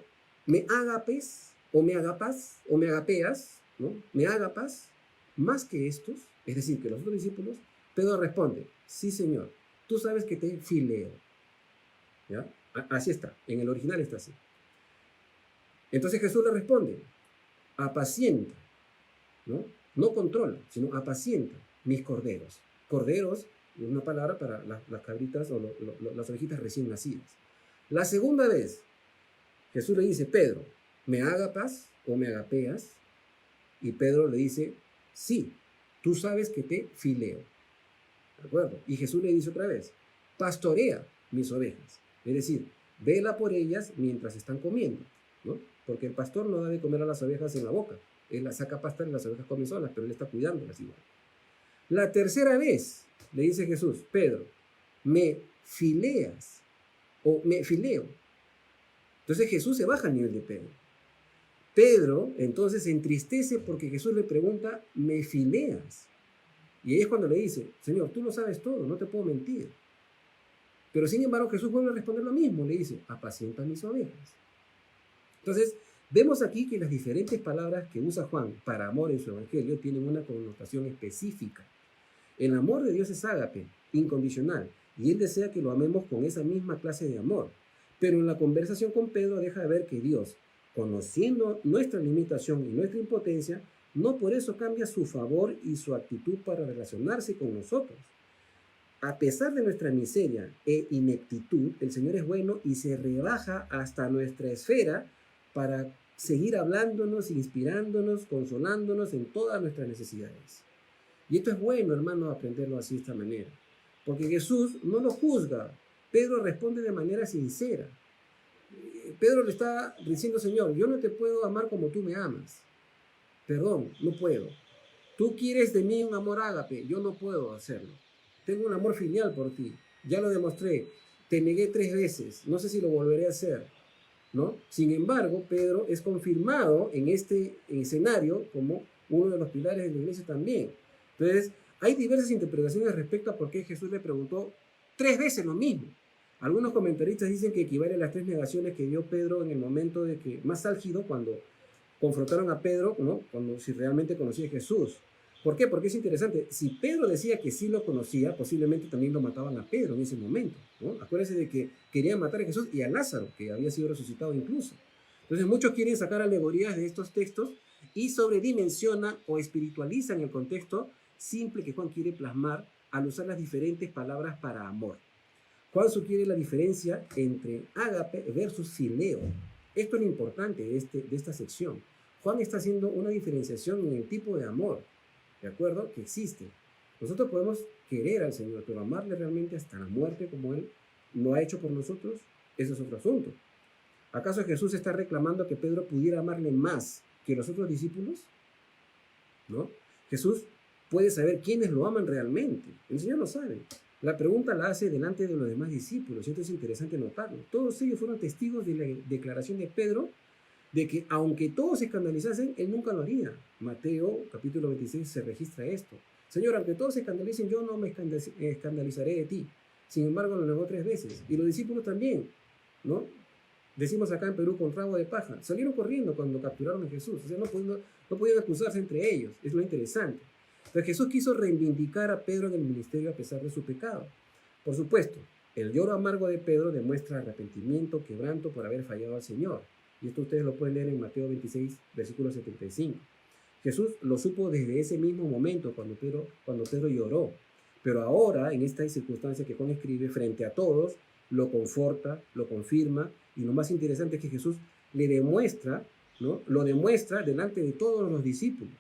¿me agapes o me agapas o me agapeas, ¿no? ¿Me agapas más que estos? Es decir, que los otros discípulos. Pedro responde, sí, Señor, tú sabes que te fileo. ¿Ya? Así está, en el original está así. Entonces Jesús le responde, apacienta, ¿no? No controla, sino apacienta mis corderos. Corderos es una palabra para las cabritas o las ovejitas recién nacidas. La segunda vez, Jesús le dice, Pedro, ¿me agapas o me agapeas? Y Pedro le dice, sí, tú sabes que te fileo. ¿De acuerdo? Y Jesús le dice otra vez, pastorea mis ovejas. Es decir, vela por ellas mientras están comiendo, ¿no? Porque el pastor no da de comer a las ovejas en la boca. Él las saca a pastar y las ovejas comen solas, pero él está cuidándolas igual. La tercera vez le dice Jesús, Pedro, me fileas o me fileo. Entonces Jesús se baja al nivel de Pedro. Pedro entonces se entristece porque Jesús le pregunta, ¿me fileas? Y ahí es cuando le dice, Señor, tú lo sabes todo, no te puedo mentir. Pero sin embargo Jesús vuelve a responder lo mismo, le dice, apacienta mis ovejas. Entonces, vemos aquí que las diferentes palabras que usa Juan para amor en su evangelio tienen una connotación específica. El amor de Dios es ágape, incondicional, y Él desea que lo amemos con esa misma clase de amor. Pero en la conversación con Pedro deja de ver que Dios, conociendo nuestra limitación y nuestra impotencia, no por eso cambia su favor y su actitud para relacionarse con nosotros. A pesar de nuestra miseria e ineptitud, el Señor es bueno y se rebaja hasta nuestra esfera para seguir hablándonos, inspirándonos, consolándonos en todas nuestras necesidades. Y esto es bueno, hermano, aprenderlo así de esta manera. Porque Jesús no lo juzga. Pedro responde de manera sincera. Pedro le está diciendo, Señor, yo no te puedo amar como tú me amas. Perdón, no puedo. Tú quieres de mí un amor ágape, yo no puedo hacerlo. Tengo un amor filial por ti, ya lo demostré. Te negué 3 veces, no sé si lo volveré a hacer, ¿no? Sin embargo, Pedro es confirmado en este escenario como uno de los pilares de la iglesia también. Entonces, hay diversas interpretaciones respecto a por qué Jesús le preguntó 3 veces lo mismo. Algunos comentaristas dicen que equivale a las 3 negaciones que dio Pedro en el momento de que más álgido, cuando confrontaron a Pedro, ¿no? Cuando si realmente conocía a Jesús. ¿Por qué? Porque es interesante. Si Pedro decía que sí lo conocía, posiblemente también lo mataban a Pedro en ese momento, ¿no? Acuérdense de que querían matar a Jesús y a Lázaro, que había sido resucitado incluso. Entonces muchos quieren sacar alegorías de estos textos y sobredimensionan o espiritualizan el contexto simple que Juan quiere plasmar al usar las diferentes palabras para amor. Juan sugiere la diferencia entre ágape versus fileo. Esto es lo importante de esta sección. Juan está haciendo una diferenciación en el tipo de amor, ¿de acuerdo? Que existe. Nosotros podemos querer al Señor, pero amarle realmente hasta la muerte como Él lo ha hecho por nosotros, eso es otro asunto. ¿Acaso Jesús está reclamando que Pedro pudiera amarle más que los otros discípulos? ¿No? Jesús puede saber quiénes lo aman realmente. El Señor lo sabe. La pregunta la hace delante de los demás discípulos, y esto es interesante notarlo. Todos ellos fueron testigos de la declaración de Pedro de que aunque todos se escandalizasen, él nunca lo haría. Mateo, capítulo 26, se registra esto. Señor, aunque todos se escandalicen, yo no me escandalizaré de ti. Sin embargo, lo negó 3 veces. Y los discípulos también, ¿no? Decimos acá en Perú con rabo de paja. Salieron corriendo cuando capturaron a Jesús. O sea, no podían acusarse entre ellos. Es lo interesante. Entonces Jesús quiso reivindicar a Pedro en el ministerio a pesar de su pecado. Por supuesto, el lloro amargo de Pedro demuestra arrepentimiento, quebranto por haber fallado al Señor. Y esto ustedes lo pueden leer en Mateo 26, versículo 75. Jesús lo supo desde ese mismo momento cuando Pedro lloró. Pero ahora, en esta circunstancia que Juan escribe, frente a todos, lo conforta, lo confirma. Y lo más interesante es que Jesús le demuestra, ¿no? Lo demuestra delante de todos los discípulos.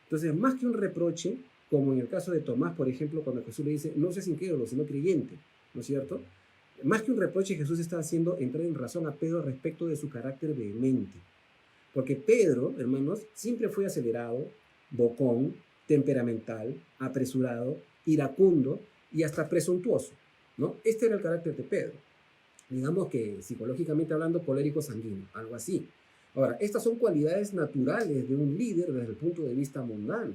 Entonces, más que un reproche, como en el caso de Tomás, por ejemplo, cuando Jesús le dice, no seas incrédulo, sino creyente, ¿no es cierto? Más que un reproche, Jesús está haciendo entrar en razón a Pedro respecto de su carácter vehemente. Porque Pedro, hermanos, siempre fue acelerado, bocón, temperamental, apresurado, iracundo y hasta presuntuoso, ¿no? Este era el carácter de Pedro. Digamos que psicológicamente hablando, colérico sanguíneo, algo así. Ahora, estas son cualidades naturales de un líder desde el punto de vista mundano.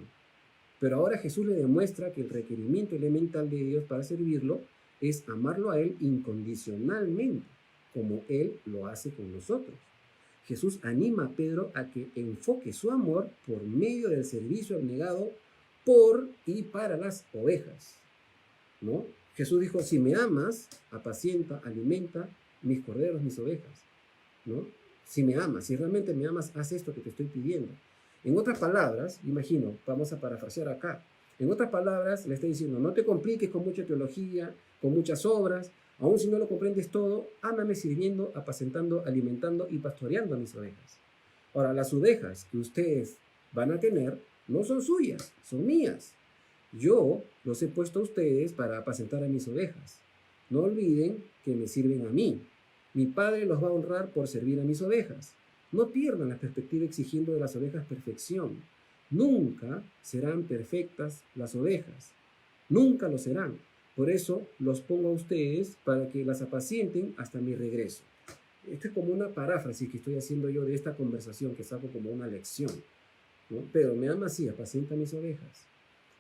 Pero ahora Jesús le demuestra que el requerimiento elemental de Dios para servirlo es amarlo a Él incondicionalmente, como Él lo hace con nosotros. Jesús anima a Pedro a que enfoque su amor por medio del servicio abnegado por y para las ovejas, ¿no? Jesús dijo, si me amas, apacienta, alimenta mis corderos, mis ovejas, ¿no? Si me amas, si realmente me amas, haz esto que te estoy pidiendo. En otras palabras, imagino, vamos a parafrasear acá, en otras palabras le está diciendo, no te compliques con mucha teología, con muchas obras, aun si no lo comprendes todo, ámame sirviendo, apacentando, alimentando y pastoreando a mis ovejas. Ahora, las ovejas que ustedes van a tener no son suyas, son mías. Yo los he puesto a ustedes para apacentar a mis ovejas. No olviden que me sirven a mí. Mi Padre los va a honrar por servir a mis ovejas. No pierdan la perspectiva exigiendo de las ovejas perfección. Nunca serán perfectas las ovejas. Nunca lo serán. Por eso los pongo a ustedes para que las apacienten hasta mi regreso. Esto es como una paráfrasis que estoy haciendo yo de esta conversación que saco como una lección, ¿no? Pero me ama así, apacienta mis ovejas.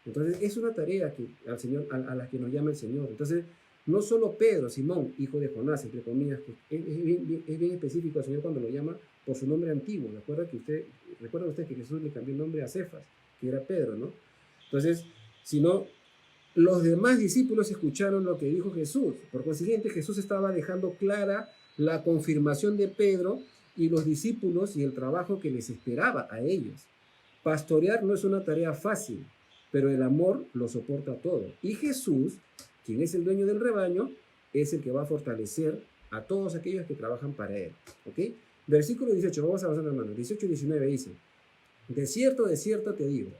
Entonces es una tarea que al Señor, a la que nos llama el Señor. Entonces no solo Pedro, Simón, hijo de Jonás, entre comillas, que es bien específico el Señor cuando lo llama por su nombre antiguo. Recuerda usted que Jesús le cambió el nombre a Cefas, que era Pedro, ¿no? Entonces, sino los demás discípulos escucharon lo que dijo Jesús. Por consiguiente, Jesús estaba dejando clara la confirmación de Pedro y los discípulos y el trabajo que les esperaba a ellos. Pastorear no es una tarea fácil, pero el amor lo soporta todo. Y Jesús, quien es el dueño del rebaño, es el que va a fortalecer a todos aquellos que trabajan para Él. ¿Ok? Versículo 18, vamos avanzando hermanos, 18 y 19 dice, de cierto te digo,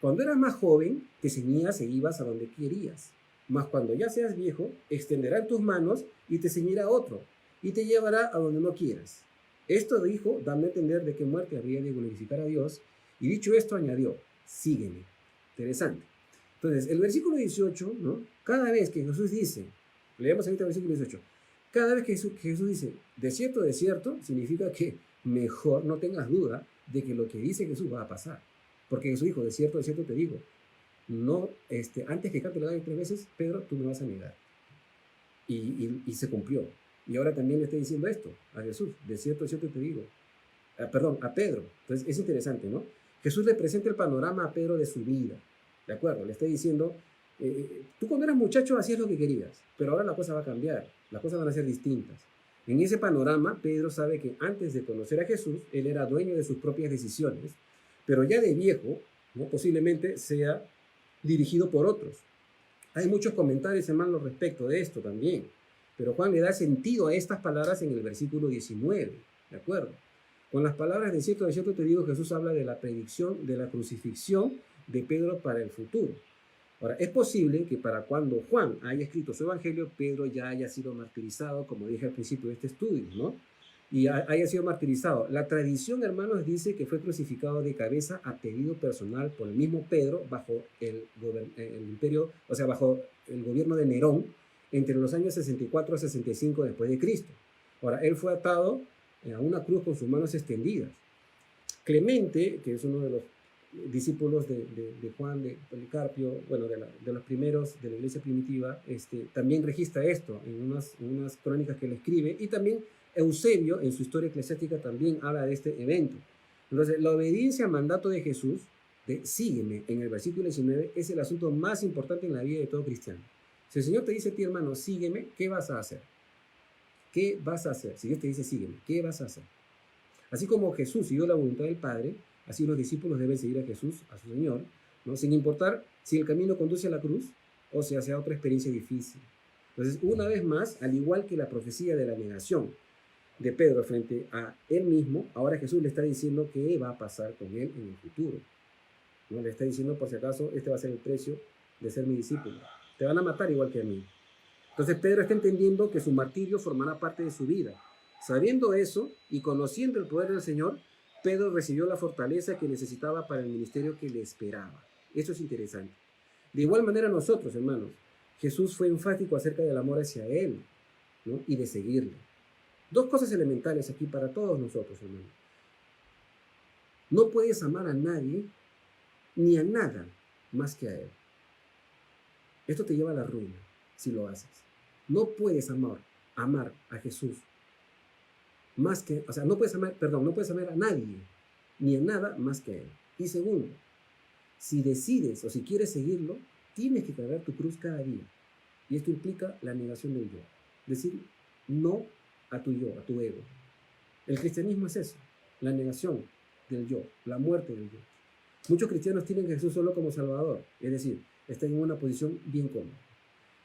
cuando eras más joven, te ceñías e ibas a donde querías, mas cuando ya seas viejo, extenderán tus manos y te ceñirá otro, y te llevará a donde no quieras. Esto dijo, dando a entender de qué muerte habría de glorificar a Dios, y dicho esto añadió, sígueme. Interesante. Entonces, el versículo 18, ¿no? Cada vez que Jesús dice, leemos ahorita el versículo 18, cada vez que Jesús dice, de cierto, significa que mejor no tengas duda de que lo que dice Jesús va a pasar. Porque Jesús dijo, de cierto te digo, no, antes que cante la gallo 3 veces, Pedro, tú me vas a negar. Y se cumplió. Y ahora también le está diciendo esto a Jesús, de cierto te digo. A Pedro. Entonces es interesante, ¿no? Jesús le presenta el panorama a Pedro de su vida. ¿De acuerdo? Le está diciendo, tú cuando eras muchacho hacías lo que querías, pero ahora la cosa va a cambiar, las cosas van a ser distintas. En ese panorama, Pedro sabe que antes de conocer a Jesús, él era dueño de sus propias decisiones, pero ya de viejo, ¿no? Posiblemente sea dirigido por otros. Hay muchos comentarios, hermanos, respecto de esto también, pero Juan le da sentido a estas palabras en el versículo 19, ¿de acuerdo? Con las palabras de cierto te digo, Jesús habla de la predicción de la crucifixión de Pedro para el futuro. Ahora, es posible que para cuando Juan haya escrito su evangelio, Pedro ya haya sido martirizado, como dije al principio de este estudio, ¿no? Y haya sido martirizado. La tradición, hermanos, dice que fue crucificado de cabeza a pedido personal por el mismo Pedro bajo el imperio, o sea, bajo el gobierno de Nerón, entre los años 64 a 65 después de Cristo. Ahora, él fue atado a una cruz con sus manos extendidas. Clemente, que es uno de los discípulos de Juan, de Policarpio, bueno, de los primeros de la iglesia primitiva, también registra esto en unas crónicas que él escribe, y también Eusebio, en su historia eclesiástica, también habla de este evento. Entonces, la obediencia al mandato de Jesús, de sígueme, en el versículo 19, es el asunto más importante en la vida de todo cristiano. Si el Señor te dice a ti, hermano, sígueme, ¿qué vas a hacer? ¿Qué vas a hacer? Si Dios te dice, sígueme, ¿qué vas a hacer? Así como Jesús siguió la voluntad del Padre, así los discípulos deben seguir a Jesús, a su Señor, ¿no? Sin importar si el camino conduce a la cruz o si hacia otra experiencia difícil. Entonces, una vez más, al igual que la profecía de la negación de Pedro frente a él mismo, ahora Jesús le está diciendo qué va a pasar con él en el futuro. ¿No? Le está diciendo, por si acaso, este va a ser el precio de ser mi discípulo. Te van a matar igual que a mí. Entonces Pedro está entendiendo que su martirio formará parte de su vida. Sabiendo eso y conociendo el poder del Señor, Pedro recibió la fortaleza que necesitaba para el ministerio que le esperaba. Eso es interesante. De igual manera nosotros, hermanos, Jesús fue enfático acerca del amor hacia Él, ¿no? Y de seguirle. Dos cosas elementales aquí para todos nosotros, hermanos. No puedes amar a nadie ni a nada más que a Él. Esto te lleva a la ruina si lo haces. No puedes amar a Jesús más que, o sea, no puedes amar a nadie ni a nada más que a Él. Y segundo, si decides o si quieres seguirlo, tienes que cargar tu cruz cada día. Y esto implica la negación del yo. Decir no a tu yo, a tu ego. El cristianismo es eso, la negación del yo, la muerte del yo. Muchos cristianos tienen a Jesús solo como Salvador, es decir, están en una posición bien cómoda.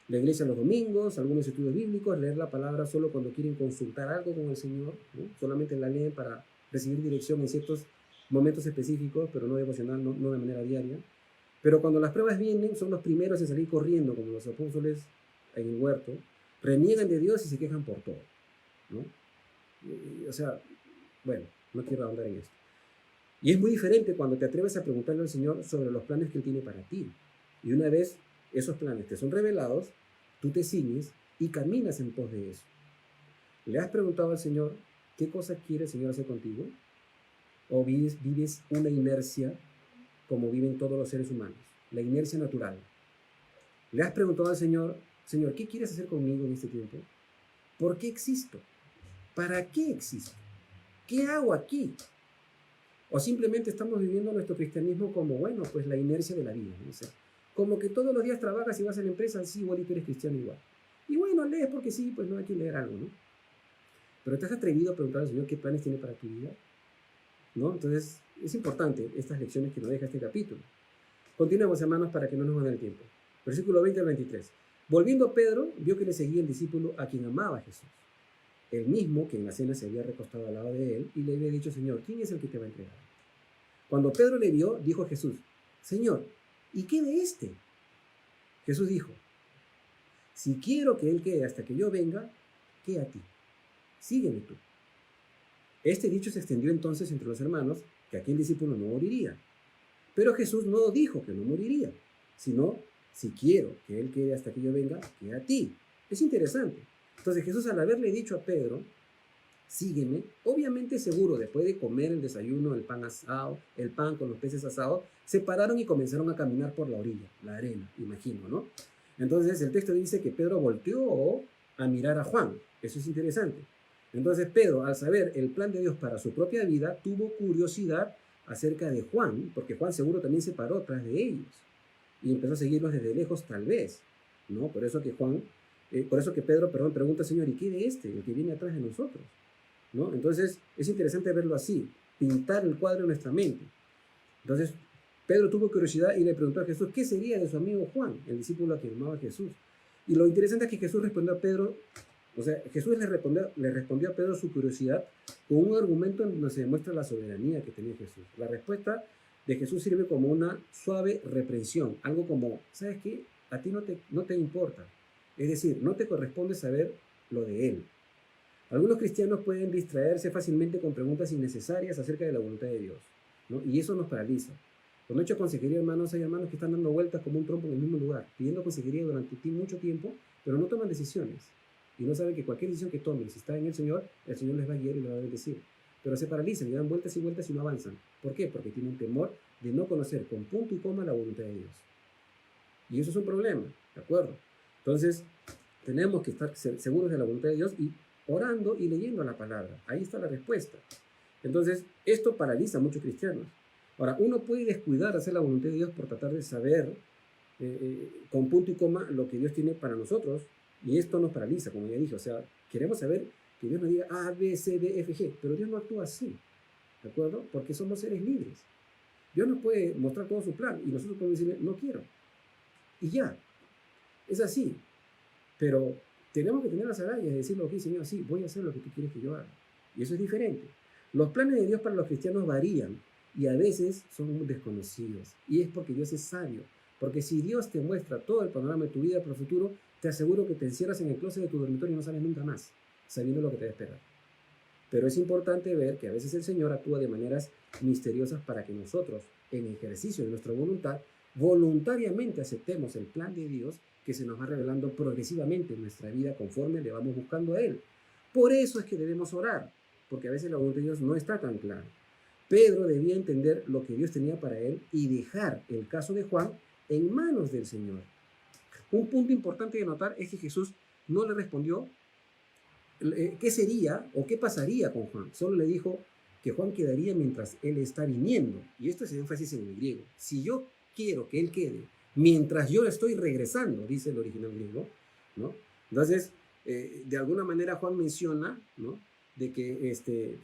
La iglesia los domingos, algunos estudios bíblicos, leer la palabra solo cuando quieren consultar algo con el Señor, ¿no? Solamente la leen para recibir dirección en ciertos momentos específicos, pero no devocional, no de manera diaria. Pero cuando las pruebas vienen, son los primeros en salir corriendo, como los apóstoles en el huerto, reniegan de Dios y se quejan por todo, ¿no? O sea, bueno, no quiero ahondar en esto. Y es muy diferente cuando te atreves a preguntarle al Señor sobre los planes que Él tiene para ti. Y una vez esos planes te son revelados, tú te ciñes y caminas en pos de eso. ¿Le has preguntado al Señor qué cosa quiere el Señor hacer contigo? ¿O vives una inercia como viven todos los seres humanos? La inercia natural. ¿Le has preguntado al Señor, Señor, qué quieres hacer conmigo en este tiempo? ¿Por qué existo? ¿Para qué existo? ¿Qué hago aquí? O simplemente estamos viviendo nuestro cristianismo como, bueno, pues la inercia de la vida, ¿no? O sea, como que todos los días trabajas y vas a la empresa, sí, igual y tú eres cristiano igual. Y bueno, lees porque sí, pues no hay que leer algo, ¿no? Pero ¿te has atrevido a preguntar al Señor qué planes tiene para tu vida? ¿No? Entonces, es importante estas lecciones que nos deja este capítulo. Continuemos, hermanos, para que no nos gane el tiempo. Versículo 20 al 23. Volviendo Pedro, vio que le seguía el discípulo a quien amaba a Jesús. el mismo que en la cena se había recostado al lado de él y le había dicho, Señor, ¿quién es el que te va a entregar? Cuando Pedro le vio, dijo a Jesús, Señor, ¿y qué de este? Jesús dijo, si quiero que él quede hasta que yo venga, ¿qué a ti? Sígueme tú. Este dicho se extendió entonces entre los hermanos, que aquel discípulo no moriría. Pero Jesús no dijo que no moriría, sino, si quiero que él quede hasta que yo venga, ¿qué a ti? Es interesante. Entonces Jesús, al haberle dicho a Pedro, sígueme, obviamente seguro, después de comer el desayuno, el pan asado, el pan con los peces asados, se pararon y comenzaron a caminar por la orilla, la arena, imagino, ¿no? Entonces el texto dice que Pedro volteó a mirar a Juan. Eso es interesante. Entonces Pedro, al saber el plan de Dios para su propia vida, tuvo curiosidad acerca de Juan, porque Juan seguro también se paró tras de ellos y empezó a seguirlos desde lejos tal vez, ¿no? Por eso que Pedro, pregunta, Señor, ¿y qué de este, el que viene atrás de nosotros? ¿No? Entonces es interesante verlo así, pintar el cuadro en nuestra mente. Entonces Pedro tuvo curiosidad y le preguntó a Jesús qué sería de su amigo Juan, el discípulo a quien amaba Jesús. Y lo interesante es que Jesús respondió a Pedro, o sea, Jesús le respondió a Pedro su curiosidad con un argumento en donde se demuestra la soberanía que tenía Jesús. La respuesta de Jesús sirve como una suave reprensión, algo como, ¿sabes qué? A ti no te importa. Es decir, no te corresponde saber lo de él. Algunos cristianos pueden distraerse fácilmente con preguntas innecesarias acerca de la voluntad de Dios, ¿no? Y eso nos paraliza. Cuando he hecho consejería, hermanos, hay hermanos que están dando vueltas como un trompo en el mismo lugar, pidiendo consejería durante mucho tiempo, pero no toman decisiones. Y no saben que cualquier decisión que tomen, si está en el Señor les va a guiar y les va a bendecir. Pero se paralizan y dan vueltas y vueltas y no avanzan. ¿Por qué? Porque tienen temor de no conocer con punto y coma la voluntad de Dios. Y eso es un problema, ¿de acuerdo? Entonces, tenemos que estar seguros de la voluntad de Dios y orando y leyendo la palabra. Ahí está la respuesta. Entonces, esto paraliza a muchos cristianos. Ahora, uno puede descuidar hacer la voluntad de Dios por tratar de saber con punto y coma lo que Dios tiene para nosotros, y esto nos paraliza, como ya dije. O sea, queremos saber que Dios nos diga A, B, C, D, F, G, pero Dios no actúa así, ¿de acuerdo? Porque somos seres libres. Dios nos puede mostrar todo su plan y nosotros podemos decirle, no quiero. Y ya, es así. Pero tenemos que tener las agallas de decirle, ok, Señor, sí, voy a hacer lo que tú quieres que yo haga. Y eso es diferente. Los planes de Dios para los cristianos varían y a veces son desconocidos. Y es porque Dios es sabio. Porque si Dios te muestra todo el panorama de tu vida para el futuro, te aseguro que te encierras en el closet de tu dormitorio y no sales nunca más, sabiendo lo que te va a esperar. Pero es importante ver que a veces el Señor actúa de maneras misteriosas para que nosotros, en ejercicio de nuestra voluntad, voluntariamente aceptemos el plan de Dios que se nos va revelando progresivamente en nuestra vida conforme le vamos buscando a Él. Por eso es que debemos orar, porque a veces la voluntad de Dios no está tan clara. Pedro debía entender lo que Dios tenía para él y dejar el caso de Juan en manos del Señor. Un punto importante de notar es que Jesús no le respondió qué sería o qué pasaría con Juan. Solo le dijo que Juan quedaría mientras él está viniendo. Y esto es énfasis en el griego. Si yo quiero que él quede mientras yo estoy regresando, dice el original griego, ¿no? Entonces, de alguna manera Juan menciona, ¿no?, de que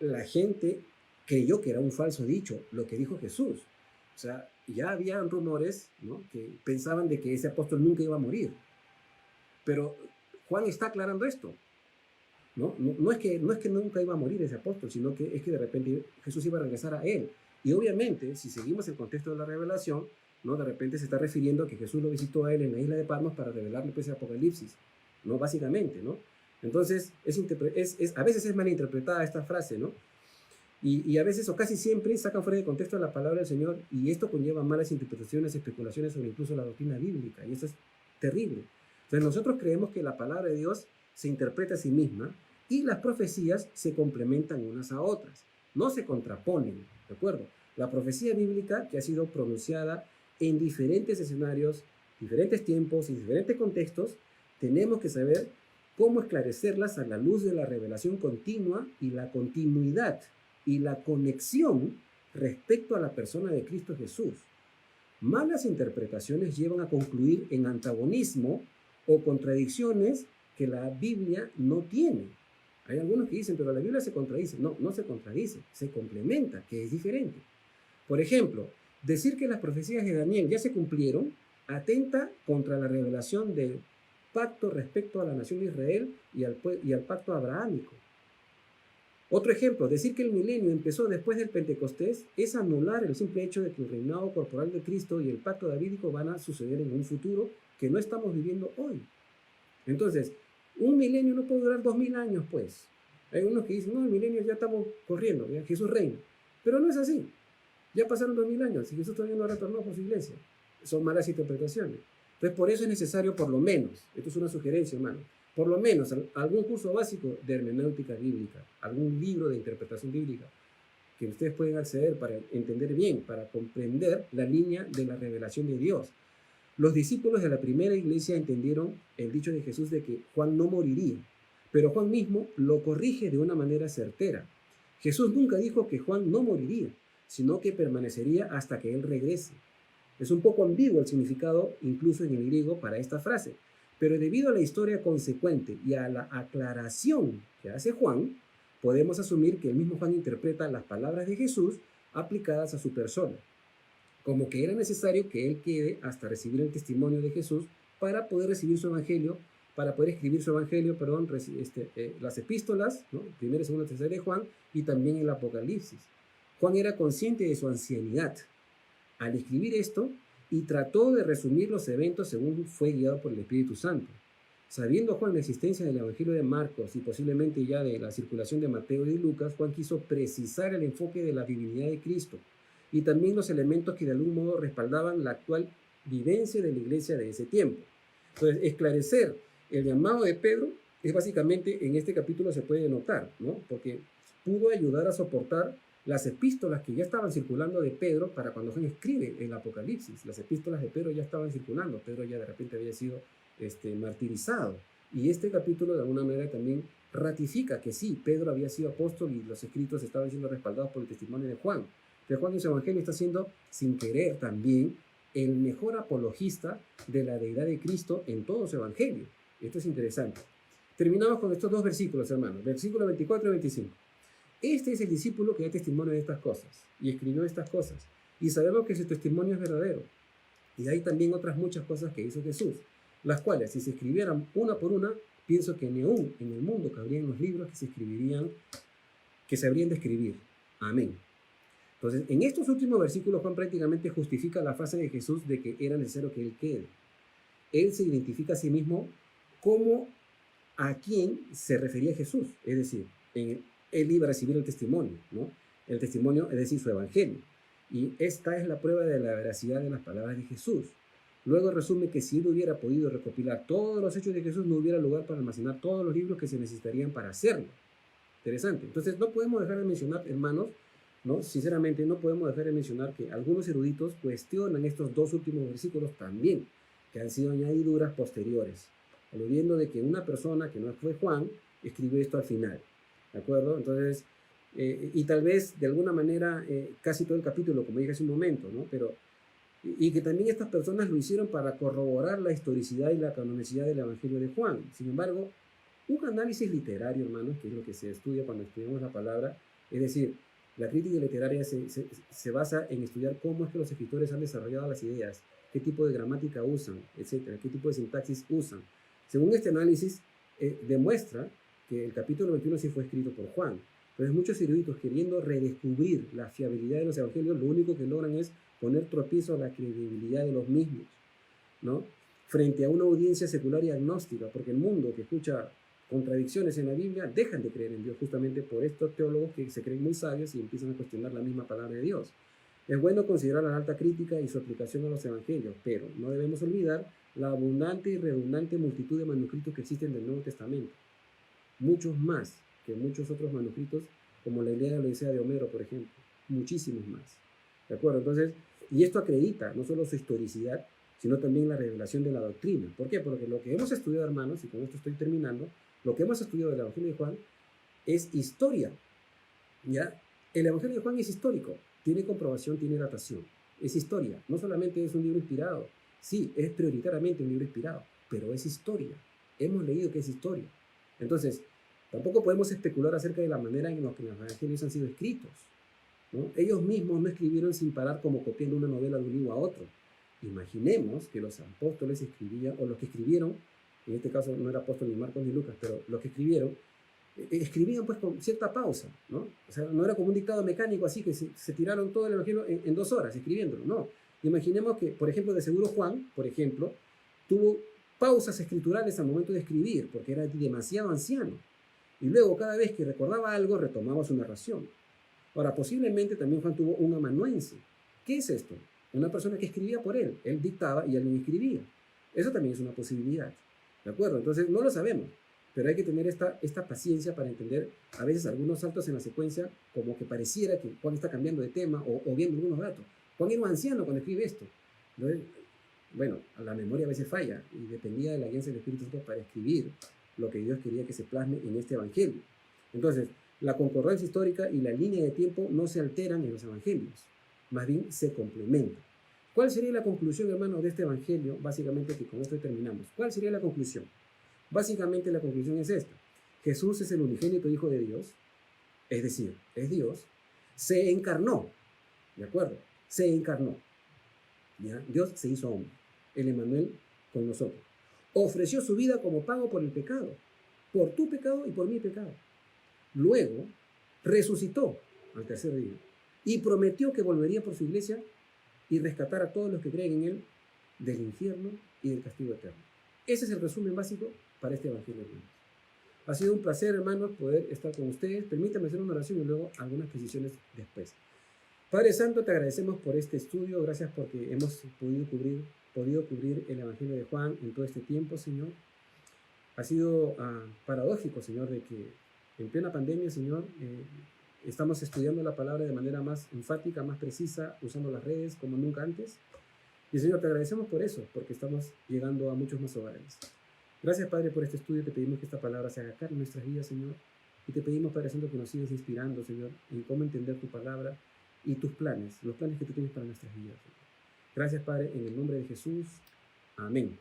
la gente creyó que era un falso dicho lo que dijo Jesús. O sea, ya habían rumores, ¿no?, que pensaban de que ese apóstol nunca iba a morir. Pero Juan está aclarando esto, ¿no? No es que nunca iba a morir ese apóstol, sino que es que de repente Jesús iba a regresar a él. Y obviamente, si seguimos el contexto de la revelación, ¿no?, de repente se está refiriendo a que Jesús lo visitó a él en la isla de Patmos para revelarle pues, el Apocalipsis, ¿no? Básicamente, ¿no? Entonces, a veces es malinterpretada esta frase, ¿no? Y a veces o casi siempre sacan fuera de contexto la palabra del Señor, y esto conlleva malas interpretaciones, especulaciones sobre incluso la doctrina bíblica, y eso es terrible. Entonces nosotros creemos que la palabra de Dios se interpreta a sí misma y las profecías se complementan unas a otras, no se contraponen, ¿de acuerdo? La profecía bíblica que ha sido pronunciada en diferentes escenarios, diferentes tiempos y diferentes contextos, tenemos que saber cómo esclarecerlas a la luz de la revelación continua y la continuidad y la conexión respecto a la persona de Cristo Jesús. Malas interpretaciones llevan a concluir en antagonismo o contradicciones que la Biblia no tiene. Hay algunos que dicen, pero la Biblia se contradice. No, no se contradice, se complementa, que es diferente. Por ejemplo, decir que las profecías de Daniel ya se cumplieron atenta contra la revelación de pacto respecto a la nación de Israel y al pacto abrahámico. Otro ejemplo, decir que el milenio empezó después del Pentecostés es anular el simple hecho de que el reinado corporal de Cristo y el pacto davídico van a suceder en un futuro que no estamos viviendo hoy. Entonces, un milenio no puede durar 2000 años, pues. Hay unos que dicen, no, el milenio ya estamos corriendo, ¿ya? Jesús reina. Pero no es así. Ya pasaron 2000 años y Jesús todavía no ha retornado por su iglesia. Son malas interpretaciones. Entonces, por eso es necesario, por lo menos, esto es una sugerencia, hermano, por lo menos algún curso básico de hermenéutica bíblica, algún libro de interpretación bíblica que ustedes pueden acceder para entender bien, para comprender la línea de la revelación de Dios. Los discípulos de la primera iglesia entendieron el dicho de Jesús de que Juan no moriría, pero Juan mismo lo corrige de una manera certera. Jesús nunca dijo que Juan no moriría, sino que permanecería hasta que él regrese. Es un poco ambiguo el significado, incluso en el griego, para esta frase, pero debido a la historia consecuente y a la aclaración que hace Juan, podemos asumir que el mismo Juan interpreta las palabras de Jesús aplicadas a su persona, como que era necesario que él quede hasta recibir el testimonio de Jesús para poder recibir su evangelio, para poder escribir su evangelio, las epístolas, ¿no? Primera, segunda, tercera de Juan, y también el Apocalipsis. Juan era consciente de su ancianidad al escribir esto y trató de resumir los eventos según fue guiado por el Espíritu Santo. Sabiendo Juan la existencia del Evangelio de Marcos y posiblemente ya de la circulación de Mateo y Lucas, Juan quiso precisar el enfoque de la divinidad de Cristo y también los elementos que de algún modo respaldaban la actual vivencia de la iglesia de ese tiempo. Entonces, esclarecer el llamado de Pedro es básicamente, en este capítulo se puede notar, ¿no? Porque pudo ayudar a soportar las epístolas que ya estaban circulando de Pedro para cuando Juan escribe el Apocalipsis. Las epístolas de Pedro ya estaban circulando. Pedro ya de repente había sido martirizado. Y este capítulo de alguna manera también ratifica que sí, Pedro había sido apóstol y los escritos estaban siendo respaldados por el testimonio de Juan. Que Juan en su evangelio está siendo, sin querer también, el mejor apologista de la deidad de Cristo en todo su evangelio. Esto es interesante. Terminamos con estos dos versículos, hermanos, versículos 24 y 25. Este es el discípulo que da testimonio de estas cosas y escribió estas cosas. Y sabemos que su testimonio es verdadero. Y hay también otras muchas cosas que hizo Jesús, las cuales, si se escribieran una por una, pienso que ni aún en el mundo cabrían los libros que se habrían de escribir. Amén. Entonces, en estos últimos versículos, Juan prácticamente justifica la frase de Jesús de que era necesario que él quede. Él se identifica a sí mismo como a quien se refería Jesús, es decir, él iba a recibir el testimonio, ¿no? El testimonio, es decir, su evangelio. Y esta es la prueba de la veracidad de las palabras de Jesús. Luego resume que si él hubiera podido recopilar todos los hechos de Jesús, no hubiera lugar para almacenar todos los libros que se necesitarían para hacerlo. Interesante. Entonces, no podemos dejar de mencionar, hermanos, ¿no? Sinceramente, no podemos dejar de mencionar que algunos eruditos cuestionan estos dos últimos versículos también, que han sido añadiduras posteriores, aludiendo de que una persona que no fue Juan escribió esto al final. ¿De acuerdo? Entonces, y tal vez de alguna manera casi todo el capítulo, como dije hace un momento, ¿no? Y que también estas personas lo hicieron para corroborar la historicidad y la canonicidad del Evangelio de Juan. Sin embargo, un análisis literario, hermanos, que es lo que se estudia cuando estudiamos la palabra, es decir, la crítica literaria se basa en estudiar cómo es que los escritores han desarrollado las ideas, qué tipo de gramática usan, etcétera, qué tipo de sintaxis usan. Según este análisis, demuestra que el capítulo 21 sí fue escrito por Juan. Entonces muchos eruditos, queriendo redescubrir la fiabilidad de los evangelios, lo único que logran es poner tropiezo a la credibilidad de los mismos, ¿no? Frente a una audiencia secular y agnóstica, porque el mundo que escucha contradicciones en la Biblia dejan de creer en Dios justamente por estos teólogos que se creen muy sabios y empiezan a cuestionar la misma palabra de Dios. Es bueno considerar la alta crítica y su aplicación a los evangelios, pero no debemos olvidar la abundante y redundante multitud de manuscritos que existen del Nuevo Testamento. Muchos más que muchos otros manuscritos, como la Ilíada y la Odisea de Homero, por ejemplo. Muchísimos más. ¿De acuerdo? Entonces, y esto acredita no solo su historicidad, sino también la revelación de la doctrina. ¿Por qué? Porque lo que hemos estudiado, hermanos, y con esto estoy terminando, lo que hemos estudiado del Evangelio de Juan es historia. ¿Ya? El Evangelio de Juan es histórico. Tiene comprobación, tiene datación. Es historia. No solamente es un libro inspirado. Sí, es prioritariamente un libro inspirado, pero es historia. Hemos leído que es historia. Entonces, tampoco podemos especular acerca de la manera en la que los evangelios han sido escritos, ¿no? Ellos mismos no escribieron sin parar como copiando una novela de un libro a otro. Imaginemos que los apóstoles escribían, o los que escribieron, en este caso no era apóstol ni Marcos ni Lucas, pero los que escribieron, escribían pues con cierta pausa, ¿no? O sea, no era como un dictado mecánico así que se tiraron todo el Evangelio en 2 horas escribiéndolo, no. Imaginemos que, por ejemplo, de seguro Juan, por ejemplo, tuvo pausas escriturales al momento de escribir, porque era demasiado anciano. Y luego, cada vez que recordaba algo, retomaba su narración. Ahora, posiblemente también Juan tuvo un amanuense. ¿Qué es esto? Una persona que escribía por él. Él dictaba y alguien escribía. Eso también es una posibilidad. ¿De acuerdo? Entonces, no lo sabemos. Pero hay que tener esta paciencia para entender a veces algunos saltos en la secuencia, como que pareciera que Juan está cambiando de tema o viendo algunos datos. Juan era un anciano cuando escribe esto. Entonces, bueno, la memoria a veces falla y dependía de la guía del Espíritu Santo para escribir lo que Dios quería que se plasme en este evangelio. Entonces, la concordancia histórica y la línea de tiempo no se alteran en los evangelios, más bien se complementan. ¿Cuál sería la conclusión, hermanos, de este evangelio? Básicamente, que con esto terminamos. ¿Cuál sería la conclusión? Básicamente la conclusión es esta. Jesús es el unigénito Hijo de Dios, es decir, es Dios, se encarnó, ¿de acuerdo? Se encarnó. ¿Ya? Dios se hizo hombre, el Emmanuel con nosotros. Ofreció su vida como pago por el pecado, por tu pecado y por mi pecado. Luego, resucitó al tercer día y prometió que volvería por su iglesia y rescatar a todos los que creen en él del infierno y del castigo eterno. Ese es el resumen básico para este evangelio, hermanos. Ha sido un placer, hermanos, poder estar con ustedes. Permítanme hacer una oración y luego algunas precisiones después. Padre Santo, te agradecemos por este estudio. Gracias porque hemos podido cubrir el evangelio de Juan en todo este tiempo, Señor. Ha sido paradójico, Señor, de que en plena pandemia, Señor, estamos estudiando la palabra de manera más enfática, más precisa, usando las redes como nunca antes. Y, Señor, te agradecemos por eso, porque estamos llegando a muchos más hogares. Gracias, Padre, por este estudio. Te pedimos que esta palabra se haga carne en nuestras vidas, Señor. Y te pedimos, Padre Santo, que nos sigas inspirando, Señor, en cómo entender tu palabra y tus planes, los planes que tú tienes para nuestras vidas, Señor. Gracias, Padre, en el nombre de Jesús. Amén.